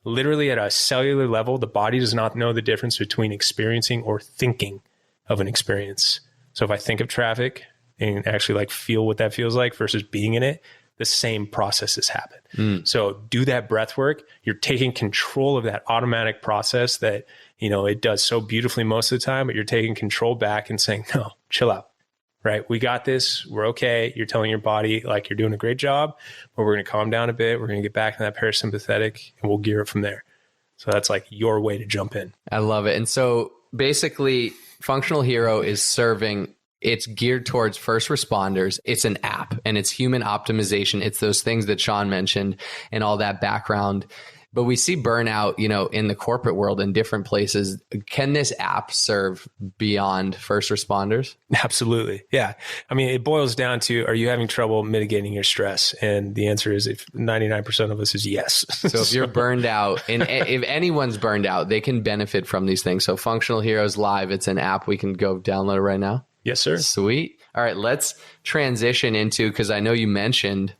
Literally at a cellular level, the body does not know the difference between experiencing or thinking of an experience. So if I think of traffic and actually like feel what that feels like versus being in it, the same processes happen. So do that breath work. You're taking control of that automatic process that, you know, it does so beautifully most of the time, but you're taking control back and saying, no, chill out. Right? We got this. We're okay. You're telling your body like you're doing a great job, but we're going to calm down a bit. We're going to get back in that parasympathetic and we'll gear it from there. So that's like your way to jump in. I love it. And so basically Functional Hero is serving, it's geared towards first responders. It's an app and it's human optimization. It's those things that Shawn mentioned and all that background. But we see burnout, you know, in the corporate world in different places. Can this app serve beyond first responders? Absolutely. Yeah. I mean, it boils down to, are you having trouble mitigating your stress? And the answer is, if 99% of us is yes. So if you're burned out, and if anyone's burned out, they can benefit from these things. So Functional Heroes Live, it's an app. We can go download it right now. Yes, sir. Sweet. All right, let's transition into, because I know you mentioned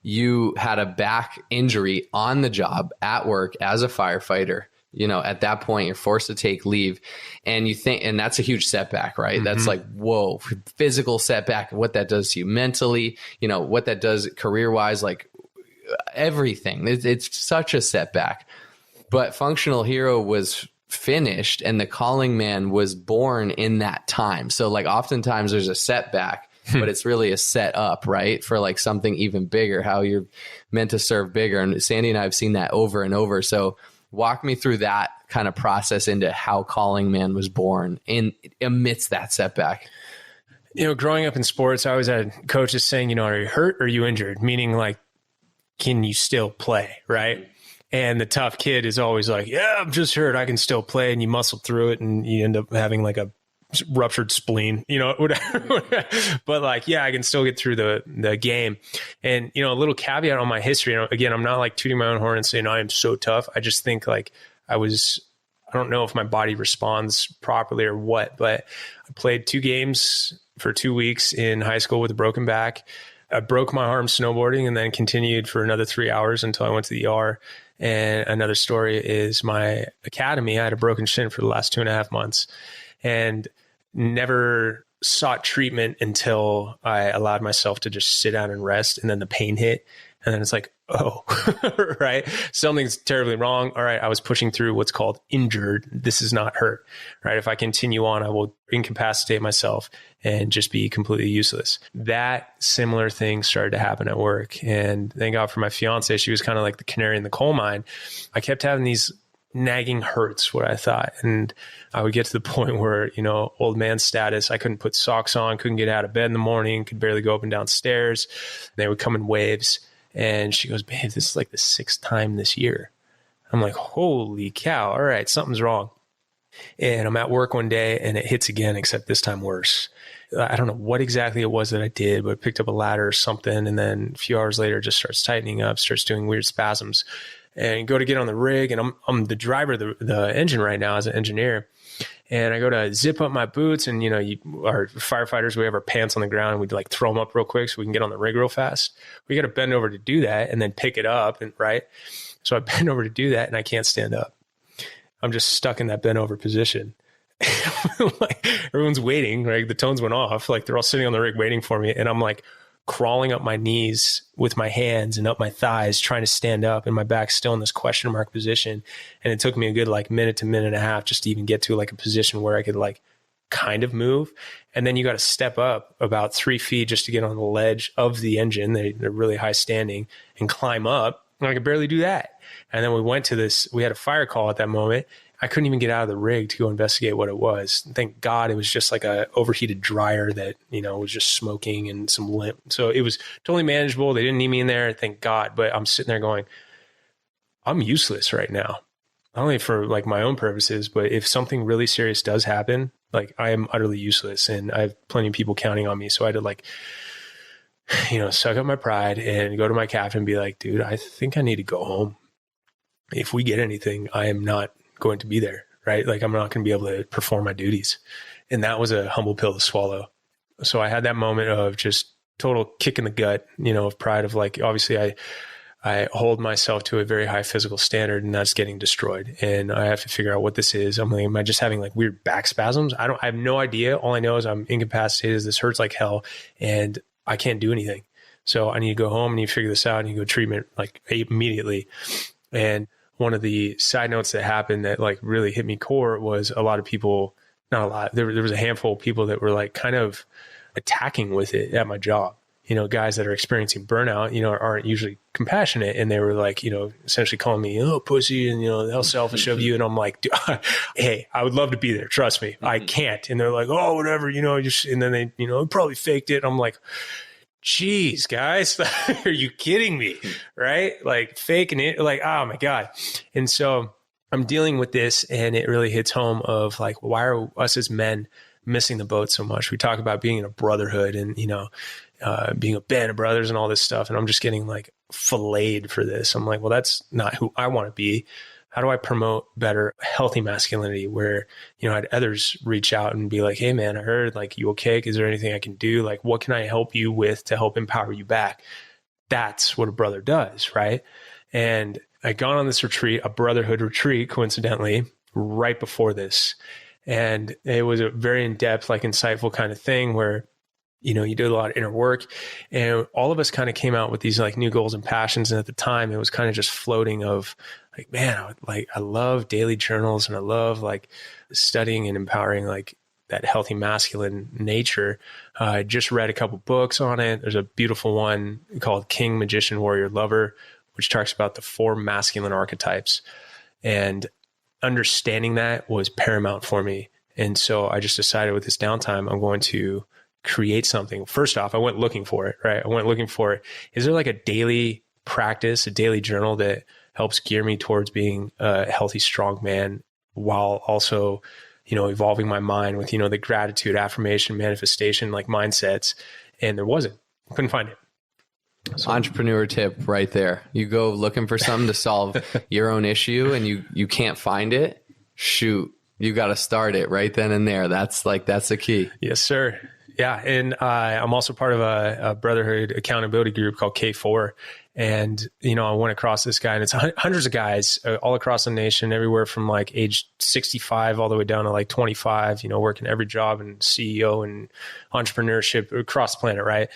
you had a back injury on the job at work as a firefighter. You know, at that point, you're forced to take leave and you think, and that's a huge setback, right? That's like, whoa, physical setback, what that does to you mentally, you know, what that does career wise, like everything. It's such a setback. But Functional Hero was finished and the calling man was born in that time. So like oftentimes there's a setback, but it's really a setup, right? For like something even bigger, how you're meant to serve bigger. And Sandy and I have seen that over and over. So walk me through that kind of process into how Calling Man was born in amidst that setback. You know, growing up in sports, I always had coaches saying, you know, are you hurt or are you injured? Meaning like, can you still play, right? And the tough kid is always like, yeah, I'm just hurt. I can still play. And you muscle through it and you end up having like a ruptured spleen, you know, whatever. But like, yeah, I can still get through the game. And, you know, a little caveat on my history, you know, again, I'm not like tooting my own horn and saying I am so tough. I just think like I don't know if my body responds properly or what, but I played 2 games for 2 weeks in high school with a broken back. I broke my arm snowboarding and then continued for another 3 hours until I went to the ER. And another story is my academy. I had a broken shin for the last 2.5 months and never sought treatment until I allowed myself to just sit down and rest. And then the pain hit. And then it's like, oh, right. Something's terribly wrong. All right. I was pushing through what's called injured. This is not hurt, right? If I continue on, I will incapacitate myself and just be completely useless. That similar thing started to happen at work. And thank God for my fiance. She was kind of like the canary in the coal mine. I kept having these nagging hurts, what I thought. And I would get to the point where, you know, old man status, I couldn't put socks on, couldn't get out of bed in the morning, could barely go up and down stairs. They would come in waves. And she goes, babe, this is like the 6th time this year. I'm like, holy cow. All right, something's wrong. And I'm at work one day and it hits again, except this time worse. I don't know what exactly it was that I did, but I picked up a ladder or something. And then a few hours later, it just starts tightening up, starts doing weird spasms. and go to get on the rig. And I'm the driver of the engine right now as an engineer. And I go to zip up my boots, and our firefighters, we have our pants on the ground, and we'd like throw them up real quick so we can get on the rig real fast. We got to bend over to do that and then pick it up. And right. So I bend over to do that, and I can't stand up. I'm just stuck in that bent over position. Like, everyone's waiting, right? The tones went off. Like, they're all sitting on the rig waiting for me. And I'm like crawling up my knees with my hands and up my thighs, trying to stand up, and my back's still in this question mark position. And it took me a good like minute to minute and a half just to even get to like a position where I could like kind of move. And then you got to step up about 3 feet just to get on the ledge of the engine. They're really high standing, and climb up. And I could barely do that. And then we had a fire call at that moment. I couldn't even get out of the rig to go investigate what it was. Thank God it was just like a overheated dryer that, was just smoking and some lint. So it was totally manageable. They didn't need me in there, thank God. But I'm sitting there going, I'm useless right now. Not only for like my own purposes, but if something really serious does happen, like I am utterly useless, and I have plenty of people counting on me. So I had to like, suck up my pride and go to my captain and be like, dude, I think I need to go home. If we get anything, I am not going to be there, right? Like, I'm not going to be able to perform my duties. And that was a humble pill to swallow. So I had that moment of just total kick in the gut, of pride, of like, obviously I hold myself to a very high physical standard, and that's getting destroyed. And I have to figure out what this is. I'm like, am I just having like weird back spasms? I have no idea. All I know is I'm incapacitated. This hurts like hell, and I can't do anything. So I need to go home and you figure this out, and you go treatment like immediately. And one of the side notes that happened that like really hit me core was a lot of people, not a lot, there was a handful of people that were like kind of attacking with it at my job. Guys that are experiencing burnout, aren't usually compassionate. And they were like, essentially calling me, oh, pussy, and, how selfish of you. And I'm like, hey, I would love to be there. Trust me. I can't. And they're like, oh, whatever, and then they, probably faked it. And I'm like, geez, guys, are you kidding me? Right? Like faking it, like, oh my God. And so I'm dealing with this, and it really hits home of like, why are us as men missing the boat so much? We talk about being in a brotherhood and, being a band of brothers and all this stuff. And I'm just getting like filleted for this. I'm like, well, that's not who I want to be. How do I promote better, healthy masculinity where, I had others reach out and be like, hey man, I heard, like, you okay? Is there anything I can do? Like, what can I help you with to help empower you back? That's what a brother does. Right. And I'd gone on this retreat, a brotherhood retreat, coincidentally, right before this. And it was a very in-depth, like insightful kind of thing where, you did a lot of inner work, and all of us kind of came out with these like new goals and passions. And at the time it was kind of just floating of like, man, I love daily journals, and I love like studying and empowering like that healthy masculine nature. I just read a couple books on it. There's a beautiful one called King, Magician, Warrior, Lover, which talks about the 4 masculine archetypes, and understanding that was paramount for me. And so I just decided with this downtime, I'm going to create something. First off, I went looking for it, right? I went looking for, is there like a daily practice, a daily journal that helps gear me towards being a healthy, strong man, while also, evolving my mind with, the gratitude, affirmation, manifestation, like mindsets. And there wasn't. Couldn't find it. So, entrepreneur tip right there. You go looking for something to solve your own issue, and you can't find it. Shoot, you got to start it right then and there. That's the key. Yes, sir. Yeah. And I'm also part of a brotherhood accountability group called K4. And, I went across this guy, and it's hundreds of guys all across the nation, everywhere from like age 65 all the way down to like 25, working every job and CEO and entrepreneurship across the planet. Right.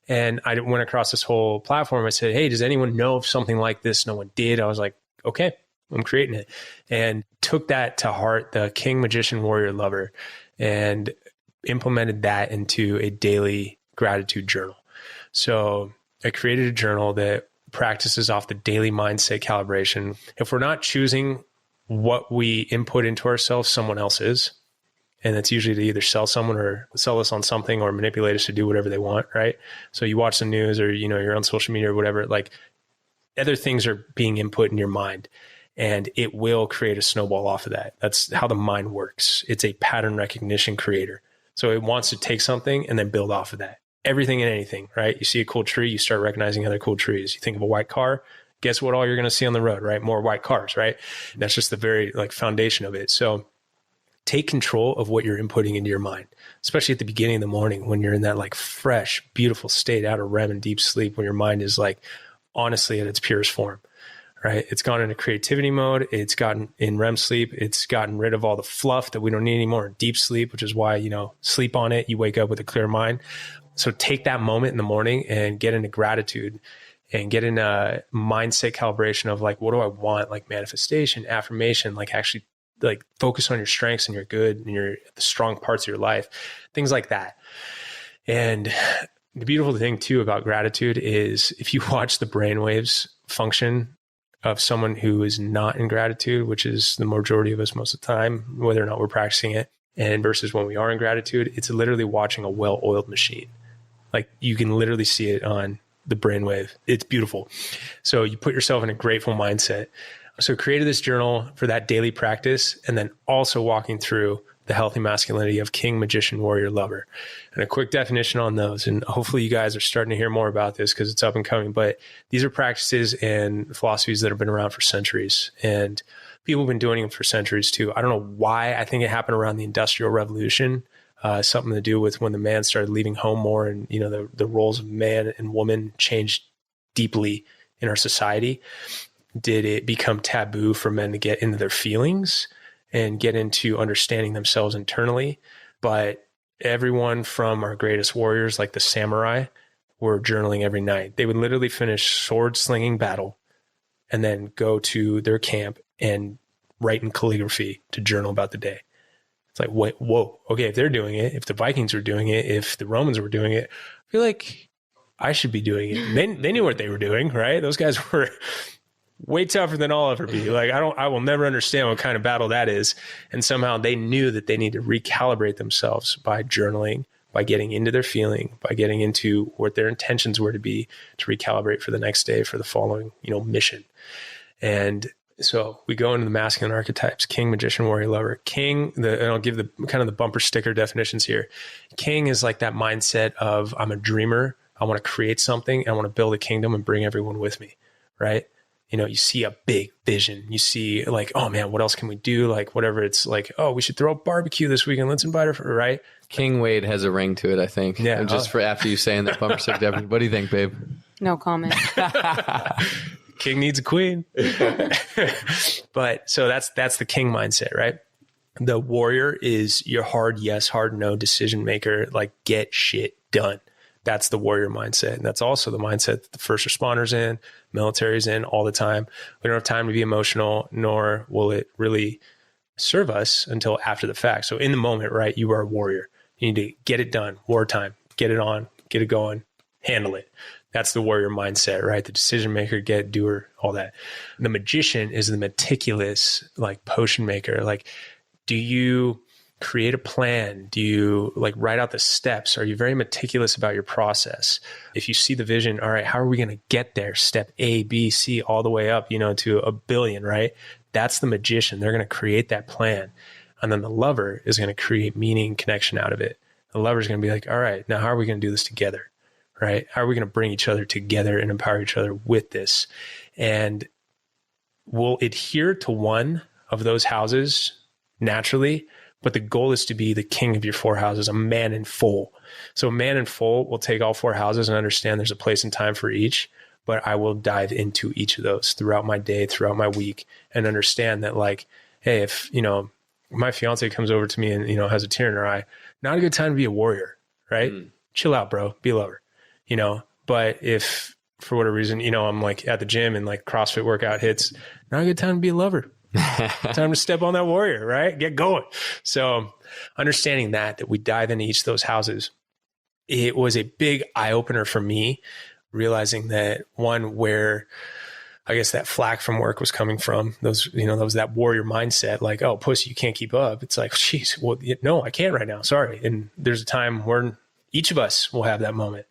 And I went across this whole platform. I said, hey, does anyone know of something like this? No one did. I was like, okay, I'm creating it, and took that to heart, the King, Magician, Warrior, Lover, and implemented that into a daily gratitude journal. So I created a journal that practices off the daily mindset calibration. If we're not choosing what we input into ourselves, someone else is. And that's usually to either sell someone or sell us on something or manipulate us to do whatever they want, right? So you watch the news or, you're on social media or whatever, like other things are being input in your mind, and it will create a snowball off of that. That's how the mind works. It's a pattern recognition creator. So it wants to take something and then build off of that. Everything and anything, right? You see a cool tree, you start recognizing other cool trees. You think of a white car, guess what all you're going to see on the road, right? More white cars, right? That's just the very like foundation of it. So take control of what you're inputting into your mind, especially at the beginning of the morning when you're in that like fresh, beautiful state out of REM and deep sleep, when your mind is like honestly at its purest form, right? It's gone into creativity mode. It's gotten in REM sleep. It's gotten rid of all the fluff that we don't need anymore in deep sleep, which is why, sleep on it. You wake up with a clear mind. So take that moment in the morning and get into gratitude and get in a mindset calibration of like, what do I want? Like manifestation, affirmation, like actually like focus on your strengths and your good and the strong parts of your life, things like that. And the beautiful thing too about gratitude is if you watch the brainwaves function of someone who is not in gratitude, which is the majority of us most of the time, whether or not we're practicing it, and versus when we are in gratitude, it's literally watching a well-oiled machine. Like you can literally see it on the brainwave. It's beautiful. So you put yourself in a grateful mindset. So created this journal for that daily practice, and then also walking through the healthy masculinity of king, magician, warrior, lover, and a quick definition on those. And hopefully you guys are starting to hear more about this because it's up and coming, but these are practices and philosophies that have been around for centuries, and people have been doing them for centuries too. I don't know why. I think it happened around the Industrial Revolution. Something to do with when the man started leaving home more, and the roles of man and woman changed deeply in our society. Did it become taboo for men to get into their feelings and get into understanding themselves internally? But everyone from our greatest warriors, like the samurai, were journaling every night. They would literally finish sword slinging battle and then go to their camp and write in calligraphy to journal about the day. It's like, wait, whoa, okay, if they're doing it, if the Vikings were doing it, if the Romans were doing it, I feel like I should be doing it. They knew what they were doing, right? Those guys were way tougher than I'll ever be. Like, I will never understand what kind of battle that is. And somehow they knew that they need to recalibrate themselves by journaling, by getting into their feeling, by getting into what their intentions were to be, to recalibrate for the next day, for the following, mission. And so we go into the masculine archetypes: king, magician, warrior, lover. King, and I'll give the kind of the bumper sticker definitions here. King is like that mindset of, I'm a dreamer. I want to create something. I want to build a kingdom and bring everyone with me, right? You see a big vision. You see like, oh man, what else can we do? Like whatever. It's like, oh, we should throw a barbecue this weekend. Let's invite her, right? King Wade has a ring to it, I think. Yeah. And just for after you saying that bumper sticker definition, what do you think, babe? No comment. King needs a queen. But so that's the king mindset, right? The warrior is your hard yes, hard no decision maker, like get shit done. That's the warrior mindset. And that's also the mindset that the first responders in, military's in all the time. We don't have time to be emotional, nor will it really serve us until after the fact. So in the moment, right, you are a warrior. You need to get it done, wartime, get it on, get it going, handle it. That's the warrior mindset, right? The decision maker, get, doer, all that. The magician is the meticulous, like potion maker. Like, do you create a plan? Do you like write out the steps? Are you very meticulous about your process? If you see the vision, all right, how are we going to get there? Step A, B, C, all the way up, to a billion, right? That's the magician. They're going to create that plan. And then the lover is going to create meaning, connection out of it. The lover is going to be like, all right, now how are we going to do this together? Right? How are we going to bring each other together and empower each other with this? And we'll adhere to one of those houses naturally, but the goal is to be the king of your four houses, a man in full. So a man in full will take all four houses and understand there's a place and time for each, but I will dive into each of those throughout my day, throughout my week, and understand that like, hey, if, my fiance comes over to me and, has a tear in her eye, not a good time to be a warrior, right? Chill out, bro. Be a lover. But if for whatever reason, I'm like at the gym and like CrossFit workout hits, not a good time to be a lover. Time to step on that warrior, right? Get going. So understanding that we dive into each of those houses, it was a big eye opener for me, realizing that one, where I guess that flack from work was coming from, those, that was that warrior mindset, like, oh, pussy, you can't keep up. It's like, geez, well, no, I can't right now. Sorry. And there's a time where each of us will have that moment.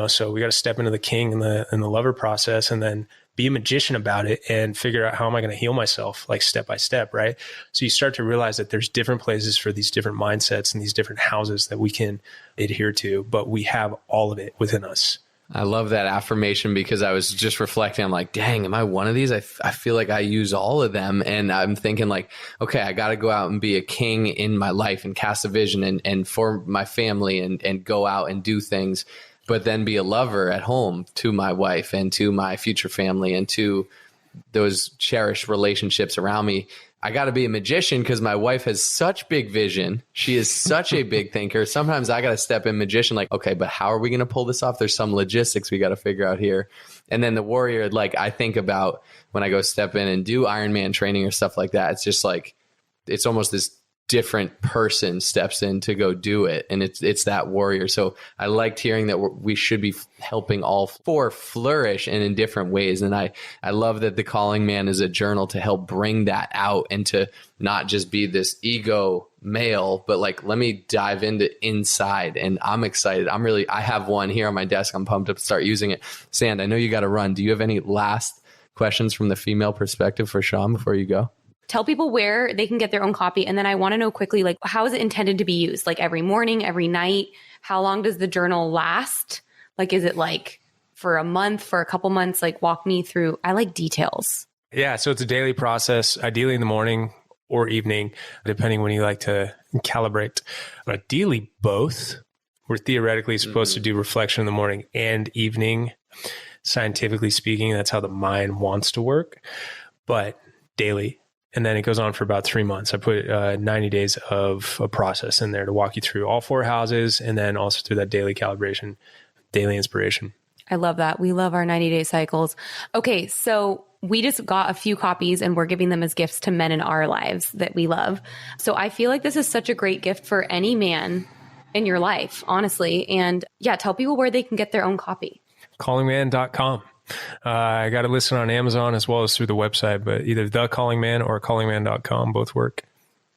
So we got to step into the king and the lover process, and then be a magician about it and figure out how am I going to heal myself, like step by step, right? So you start to realize that there's different places for these different mindsets and these different houses that we can adhere to, but we have all of it within us. I love that affirmation because I was just reflecting. I'm like, dang, am I one of these? I feel like I use all of them. And I'm thinking like, okay, I got to go out and be a king in my life and cast a vision and for my family and go out and do things, but then be a lover at home to my wife and to my future family and to those cherished relationships around me. I got to be a magician because my wife has such big vision. She is such a big thinker. Sometimes I got to step in magician, like, okay, but how are we going to pull this off? There's some logistics we got to figure out here. And then the warrior, like I think about when I go step in and do Ironman training or stuff like that, it's just like, it's almost this different person steps in to go do it. And it's that warrior. So I liked hearing that we should be helping all four flourish and in different ways. And I love that the Calling Man is a journal to help bring that out and to not just be this ego male, but like, let me dive into inside. And I'm excited. I have one here on my desk. I'm pumped up to start using it. Sand, I know you got to run. Do you have any last questions from the female perspective for Shawn before you go? Tell people where they can get their own copy. And then I want to know quickly, like, how is it intended to be used? Like every morning, every night? How long does the journal last? Like, is it like for a month, for a couple months? Like, walk me through. I like details. Yeah. So it's a daily process, ideally in the morning or evening, depending when you like to calibrate. But ideally, both. We're theoretically supposed to do reflection in the morning and evening. Scientifically speaking, that's how the mind wants to work, but daily. And then it goes on for about 3 months. I put 90 days of a process in there to walk you through all four houses and then also through that daily calibration, daily inspiration. I love that. We love our 90-day cycles. Okay, so we just got a few copies and we're giving them as gifts to men in our lives that we love. So I feel like this is such a great gift for any man in your life, honestly. And yeah, tell people where they can get their own copy. Callingman.com. I got it listed on Amazon as well as through the website, but either The Calling Man or callingman.com both work.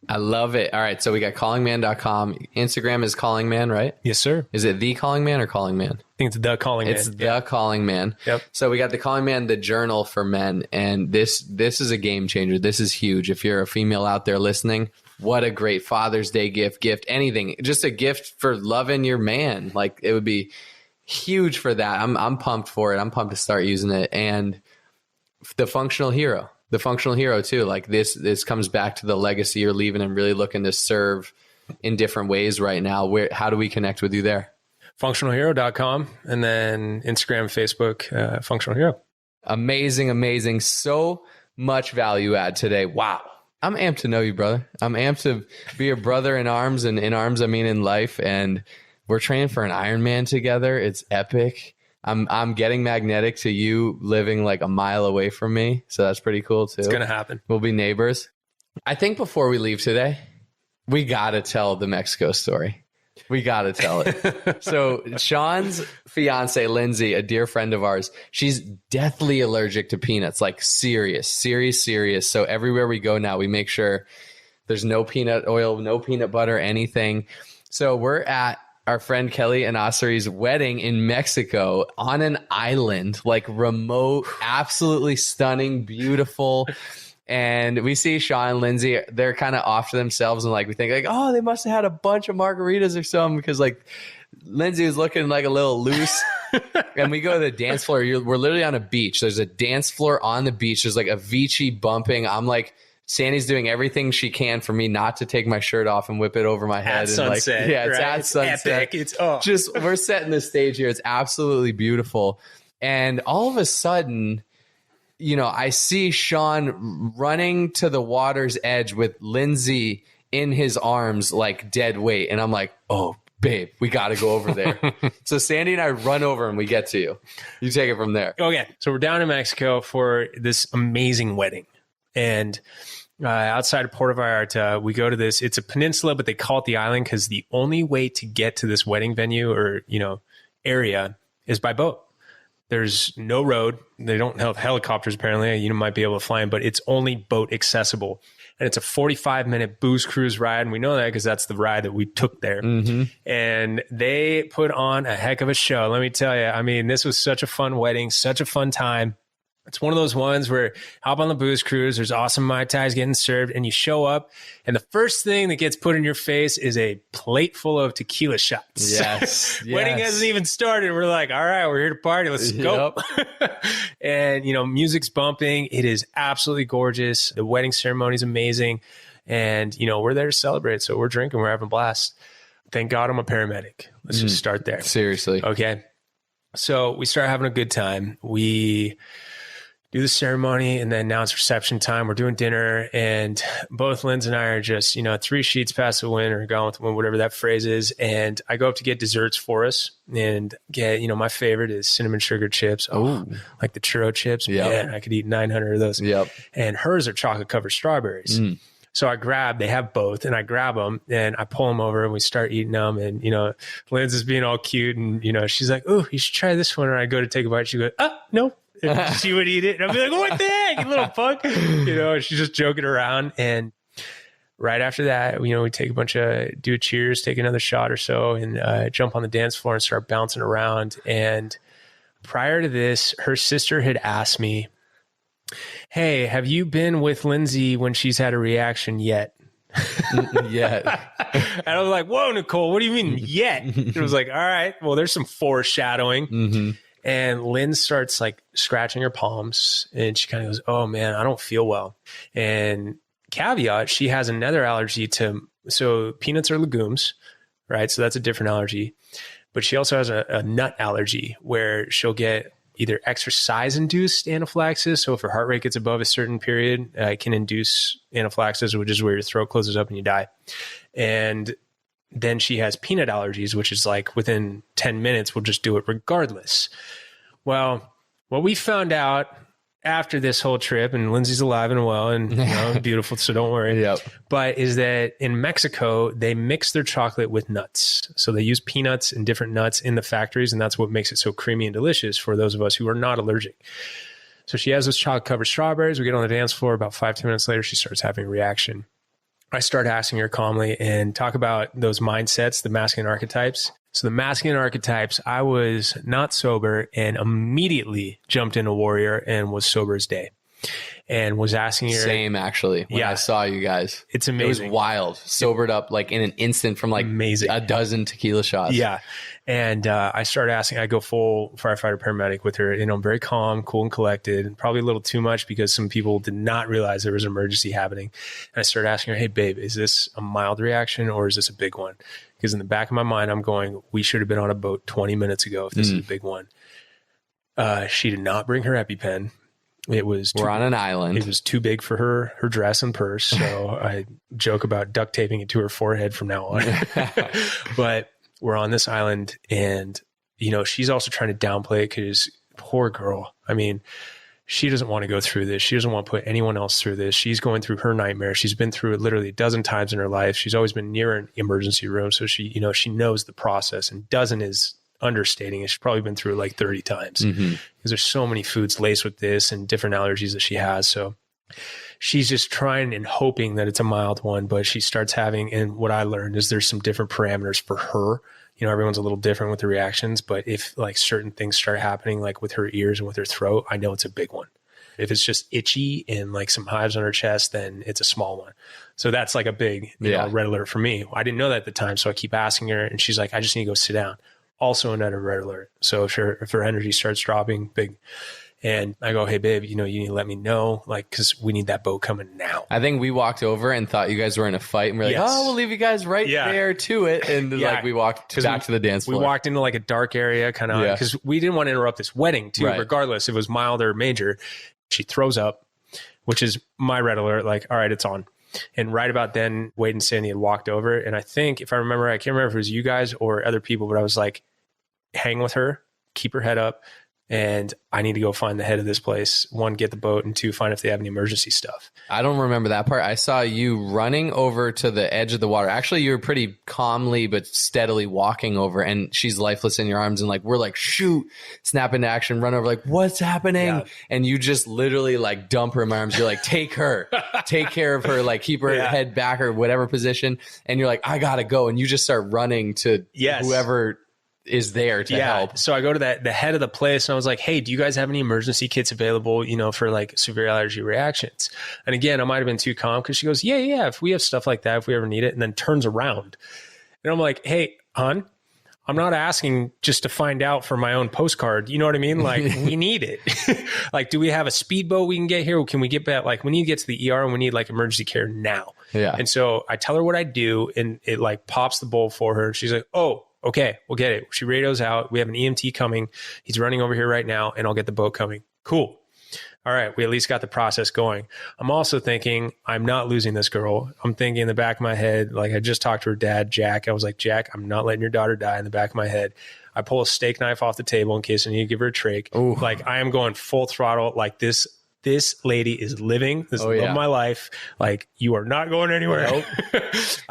I love it. All right. So we got callingman.com. Instagram is Calling Man, right? Yes, sir. Is it The Calling Man or Calling Man? I think it's The Calling Man. It's The Calling Man. Yep. So we got The Calling Man, the journal for men. And this is a game changer. This is huge. If you're a female out there listening, what a great Father's Day gift, anything. Just a gift for loving your man. Like it would be huge for that. I'm pumped for it. I'm pumped to start using it. And the functional hero too. Like this comes back to the legacy you're leaving and really looking to serve in different ways right now. How do we connect with you there? Functionalhero.com and then Instagram, Facebook, Functional Hero. Amazing. So much value add today. Wow. I'm amped to know you, brother. I'm amped to be your brother in arms, and in arms, I mean in life. And we're training for an Ironman together. It's epic. I'm getting magnetic to you living like a mile away from me. So that's pretty cool too. It's going to happen. We'll be neighbors. I think before we leave today, we got to tell the Mexico story. We got to tell it. So Shawn's fiance, Lindsay, a dear friend of ours, she's deathly allergic to peanuts, like serious. So everywhere we go now, we make sure there's no peanut oil, no peanut butter, anything. So we're at our friend Kelly and Asari's wedding in Mexico on an island, like remote, absolutely stunning, beautiful. And we see Shawn and Lindsay, they're kind of off to themselves. And like, we think like, oh, they must've had a bunch of margaritas or something, because like Lindsay was looking like a little loose. And we go to the dance floor. We're literally on a beach. There's a dance floor on the beach. There's like Avicii bumping. I'm like, Sandy's doing everything she can for me not to take my shirt off and whip it over my head. At sunset, like, yeah, it's right? at sunset. Epic. Just we're setting the stage here. It's absolutely beautiful. And all of a sudden, I see Shawn running to the water's edge with Lindsay in his arms, like dead weight. And I'm like, oh, babe, we got to go over there. So Sandy and I run over and we get to you. You take it from there. Okay. So we're down in Mexico for this amazing wedding. And outside of Puerto Vallarta, we go to this. It's a peninsula, but they call it the island because the only way to get to this wedding venue or, area is by boat. There's no road. They don't have helicopters, apparently. You might be able to fly in, but it's only boat accessible. And it's a 45-minute booze cruise ride. And we know that because that's the ride that we took there. Mm-hmm. And they put on a heck of a show. Let me tell you, I mean, this was such a fun wedding, such a fun time. It's one of those ones where hop on the booze cruise, there's awesome Mai Tais getting served, and you show up, and the first thing that gets put in your face is a plate full of tequila shots. Yes. Wedding hasn't even started. We're like, all right, we're here to party. Let's go. And, music's bumping. It is absolutely gorgeous. The wedding ceremony is amazing. And, we're there to celebrate. So we're drinking. We're having a blast. Thank God I'm a paramedic. Let's just start there. Seriously. Okay. So we start having a good time. We do the ceremony, and then now it's reception time. We're doing dinner, and both Linz and I are just, 3 sheets past the wind, or gone with the wind, whatever that phrase is. And I go up to get desserts for us, and get, my favorite is cinnamon sugar chips. Oh, like the churro chips. Yep. Man, I could eat 900 of those. Yep. And hers are chocolate covered strawberries. So they have both, and I grab them and I pull them over, and we start eating them. And, Linz is being all cute, and, she's like, oh, you should try this one. And I go to take a bite. She goes, oh, no. And she would eat it. And I'd be like, what the heck, you little punk? She's just joking around. And right after that, we take do a cheers, take another shot or so, and jump on the dance floor and start bouncing around. And prior to this, her sister had asked me, hey, have you been with Lindsay when she's had a reaction yet? Yet. And I was like, whoa, Nicole, what do you mean yet? It was like, all right, well, there's some foreshadowing. And Lynn starts like scratching her palms, and she kind of goes, oh man, I don't feel well. And caveat, she has another allergy so peanuts are legumes, right? So that's a different allergy. But she also has a nut allergy where she'll get either exercise-induced anaphylaxis. So if her heart rate gets above a certain period, it can induce anaphylaxis, which is where your throat closes up and you die. And then she has peanut allergies, which is like within 10 minutes, we'll just do it regardless. Well, what we found out after this whole trip, and Lindsay's alive and well and beautiful, so don't worry. But is that in Mexico, they mix their chocolate with nuts. So they use peanuts and different nuts in the factories, and that's what makes it so creamy and delicious for those of us who are not allergic. So she has those chocolate-covered strawberries. We get on the dance floor. About 5-10 minutes later, she starts having a reaction. I start asking her calmly and talk about those mindsets, the masculine archetypes. So the masculine archetypes, I was not sober and immediately jumped into warrior and was sober as day. And was asking her. Same, actually. When I saw you guys. It's amazing. It was wild. Sobered up like in an instant from like a dozen tequila shots. Yeah. And I started asking, I go full firefighter paramedic with her. I'm very calm, cool, and collected. Probably a little too much because some people did not realize there was an emergency happening. And I started asking her, hey, babe, is this a mild reaction or is this a big one? Because in the back of my mind, I'm going, we should have been on a boat 20 minutes ago if this is a big one. She did not bring her EpiPen. We're on an island. It was too big for her dress and purse. So I joke about duct taping it to her forehead from now on. But we're on this island, and, she's also trying to downplay it because poor girl. I mean, she doesn't want to go through this. She doesn't want to put anyone else through this. She's going through her nightmare. She's been through it literally a dozen times in her life. She's always been near an emergency room. So she knows the process, and dozen is understating it. She's probably been through it like 30 times because there's so many foods laced with this and different allergies that she has. So she's just trying and hoping that it's a mild one, but she starts having, and what I learned is there's some different parameters for her. Everyone's a little different with the reactions, but if like certain things start happening, like with her ears and with her throat, I know it's a big one. If it's just itchy and like some hives on her chest, then it's a small one. So that's like a big red alert for me. I didn't know that at the time. So I keep asking her, and she's like, I just need to go sit down. Also another red alert. So if her energy starts dropping, big. And I go, hey, babe, you need to let me know, like, because we need that boat coming now. I think we walked over and thought you guys were in a fight, and we're like, oh, we'll leave you guys right there to it. And like we walked back to the dance floor. We walked into like a dark area kind of because we didn't want to interrupt this wedding too, regardless if it was mild or major. She throws up, which is my red alert, like, all right, it's on. And right about then, Wade and Sandy had walked over. And I think, if I remember, I can't remember if it was you guys or other people, but I was like, hang with her, keep her head up. And I need to go find the head of this place. 1, get the boat, and 2, find if they have any emergency stuff. I don't remember that part. I saw you running over to the edge of the water. Actually, you were pretty calmly but steadily walking over, and she's lifeless in your arms. And like, we're like, shoot, snap into action, run over, like, what's happening? Yeah. And you just literally like dump her in my arms. You're like, take her, take care of her, like keep her head back or whatever position. And you're like, I gotta go. And you just start running to whoever is there to help. So I go to the head of the place and I was like, hey, do you guys have any emergency kits available, for like severe allergy reactions? And again, I might have been too calm because she goes, yeah, if we have stuff like that, if we ever need it, and then turns around. And I'm like, hey, hon, I'm not asking just to find out for my own postcard. You know what I mean? Like, we need it. Like, do we have a speedboat we can get here? Can we get back? Like, we need to get to the ER and we need like emergency care now. Yeah. And so I tell her what I do and it like pops the bowl for her. She's like, oh, okay, we'll get it. She radios out. We have an EMT coming. He's running over here right now and I'll get the boat coming. Cool. All right, we at least got the process going. I'm also thinking, I'm not losing this girl. I'm thinking in the back of my head, like I just talked to her dad, Jack. I was like, Jack, I'm not letting your daughter die. In the back of my head, I pull a steak knife off the table in case I need to give her a trach. Ooh. Like I am going full throttle. Like this lady is living. This is the love of my life. Like you are not going anywhere. Nope.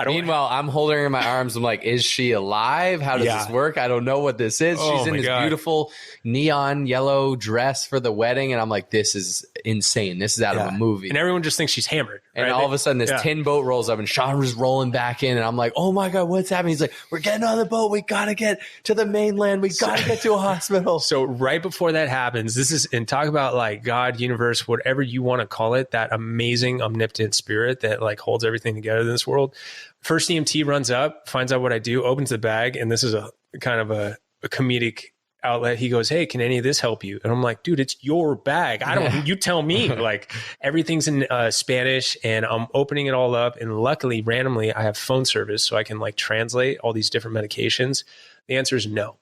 Meanwhile, I'm holding her in my arms. I'm like, is she alive? How does this work? I don't know what this is. She's in this beautiful neon yellow dress for the wedding. And I'm like, this is insane. This is out of a movie. And everyone just thinks she's hammered. And all of a sudden this tin boat rolls up and Shawn was rolling back in. And I'm like, oh my God, what's happening? He's like, we're getting on the boat. We got to get to the mainland. We got to get to a hospital. So right before that happens, and talk about like God, universe, whatever you want to call it, that amazing omnipotent spirit that like holds everything together in this world. First EMT runs up, finds out what I do, opens the bag. And this is a kind of a comedic outlet. He goes, hey, can any of this help you? And I'm like, dude, it's your bag. You tell me. Like everything's in Spanish and I'm opening it all up. And luckily, randomly, I have phone service so I can like translate all these different medications. The answer is no.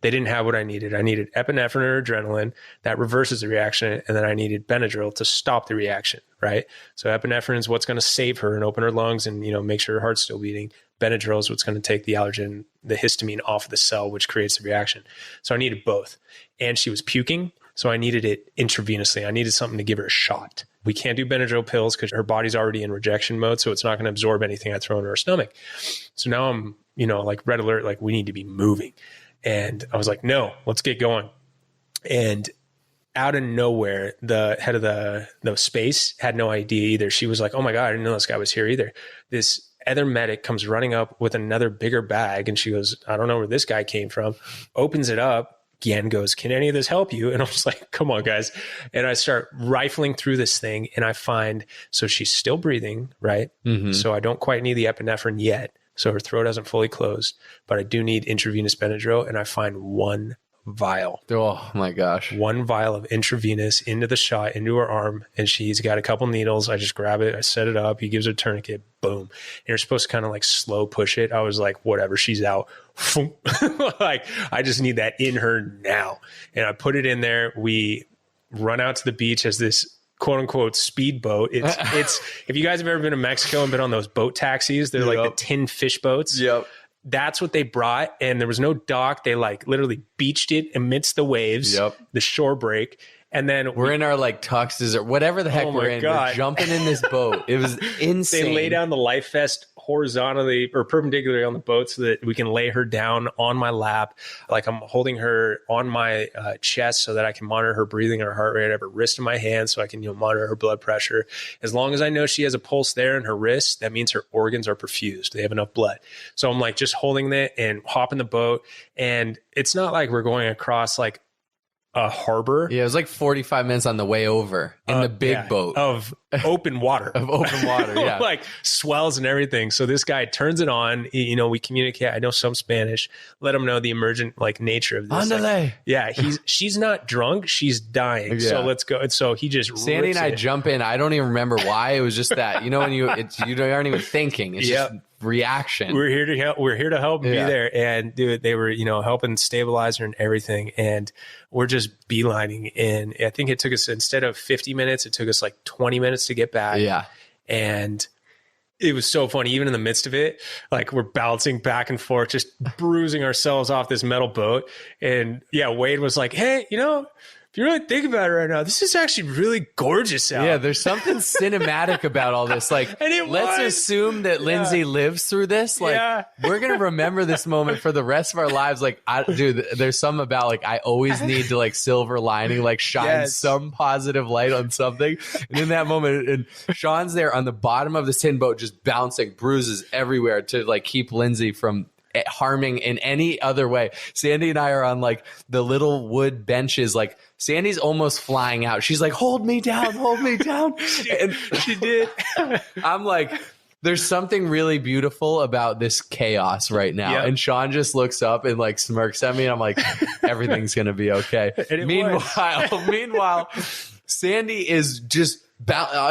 They didn't have what I needed. I needed epinephrine or adrenaline that reverses the reaction. And then I needed Benadryl to stop the reaction, right? So epinephrine is what's going to save her and open her lungs and, make sure her heart's still beating. Benadryl is what's going to take the allergen, the histamine off of the cell, which creates the reaction. So I needed both. And she was puking. So I needed it intravenously. I needed something to give her a shot. We can't do Benadryl pills because her body's already in rejection mode. So it's not going to absorb anything I throw into her stomach. So now I'm, like red alert, like we need to be moving. And I was like, no, let's get going. And out of nowhere, the head of the space had no idea either. She was like, oh my God, I didn't know this guy was here either. This other medic comes running up with another bigger bag. And she goes, I don't know where this guy came from. Opens it up. Gian goes, can any of this help you? And I was like, come on, guys. And I start rifling through this thing. And I find, so she's still breathing, right? Mm-hmm. So I don't quite need the epinephrine yet. So her throat hasn't fully closed, but I do need intravenous Benadryl. And I find one vial. Oh my gosh. One vial of intravenous into the shot, into her arm. And she's got a couple needles. I just grab it. I set it up. He gives her a tourniquet. Boom. And you're supposed to kind of like slow push it. I was like, whatever, she's out. Like, I just need that in her now. And I put it in there. We run out to the beach as this quote unquote speedboat. It's if you guys have ever been to Mexico and been on those boat taxis, they're like the tin fish boats. Yep. That's what they brought. And there was no dock. They like literally beached it amidst the waves, the shore break. And then we're in our like tuxes or whatever the heck we're in. We're jumping in this boat. It was insane. They lay down the life vest horizontally or perpendicularly on the boat so that we can lay her down on my lap. Like I'm holding her on my chest so that I can monitor her breathing and her heart rate. I have her wrist in my hand so I can monitor her blood pressure. As long as I know she has a pulse there in her wrist, that means her organs are perfused. They have enough blood. So I'm like just holding that and hopping the boat. And it's not like we're going across like a harbor. Yeah, it was like 45 minutes on the way over in the big boat of open water. Yeah. Like swells and everything. So this guy turns it on. We communicate. I know some Spanish. Let him know the emergent like nature of this. Like, she's not drunk. She's dying. Yeah. So let's go. And so he just Sandy and I jump in. I don't even remember why. It was just that when you aren't even thinking. It's just reaction. We're here to help. We're here to help and be there. And dude, they were helping stabilize her and everything. And we're just beelining in. I think it took us, instead of 50 minutes, it took us like 20 minutes to get back. Yeah. And it was so funny. Even in the midst of it, like we're bouncing back and forth, just bruising ourselves off this metal boat. And Wade was like, hey, if you really think about it right now, this is actually really gorgeous out. Yeah, there's something cinematic about all this. Like, let's assume that Lindsay lives through this. Like, we're going to remember this moment for the rest of our lives. Like, dude, there's something about, like, I always need to, like, silver lining, like, shine some positive light on something. And in that moment, and Shawn's there on the bottom of this tin boat, just bouncing bruises everywhere to, like, keep Lindsay from harming in any other way. Sandy and I are on like the little wood benches. Like Sandy's almost flying out. She's like, hold me down, hold me down. And she did. I'm like, there's something really beautiful about this chaos right now. Yep. And Shawn just looks up and like smirks at me. And I'm like, everything's going to be okay. Meanwhile, Sandy is just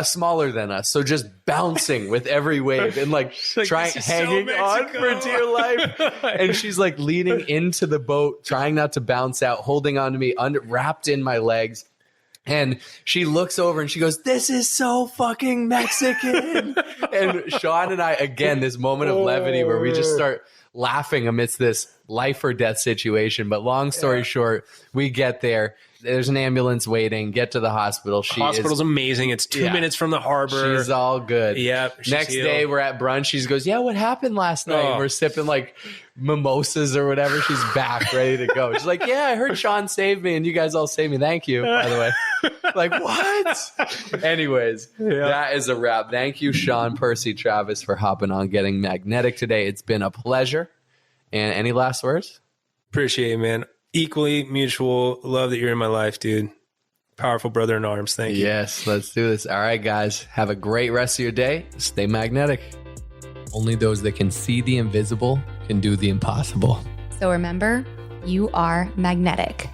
smaller than us. So just bouncing with every wave and like hanging on for dear life. And she's like leaning into the boat, trying not to bounce out, holding on to me, wrapped in my legs. And she looks over and she goes, this is so fucking Mexican. And Shawn and I, again, this moment of levity where we just start laughing amidst this life or death situation. But long story short, we get there. There's an ambulance waiting. Get to the hospital. Hospital's amazing. It's 2 minutes from the harbor. She's all good. Yep. Next day, we're at brunch. She goes, yeah, what happened last night? And we're sipping like mimosas or whatever. She's back, ready to go. She's like, yeah, I heard Shawn saved me and you guys all saved me. Thank you, by the way. Like, what? Anyways, that is a wrap. Thank you, Sean Percy Travis, for hopping on Getting Magnetic today. It's been a pleasure. And any last words? Appreciate it, man. Equally mutual. Love that you're in my life, dude. Powerful brother in arms. Thank you. Yes, let's do this. All right, guys. Have a great rest of your day. Stay magnetic. Only those that can see the invisible can do the impossible. So remember, you are magnetic.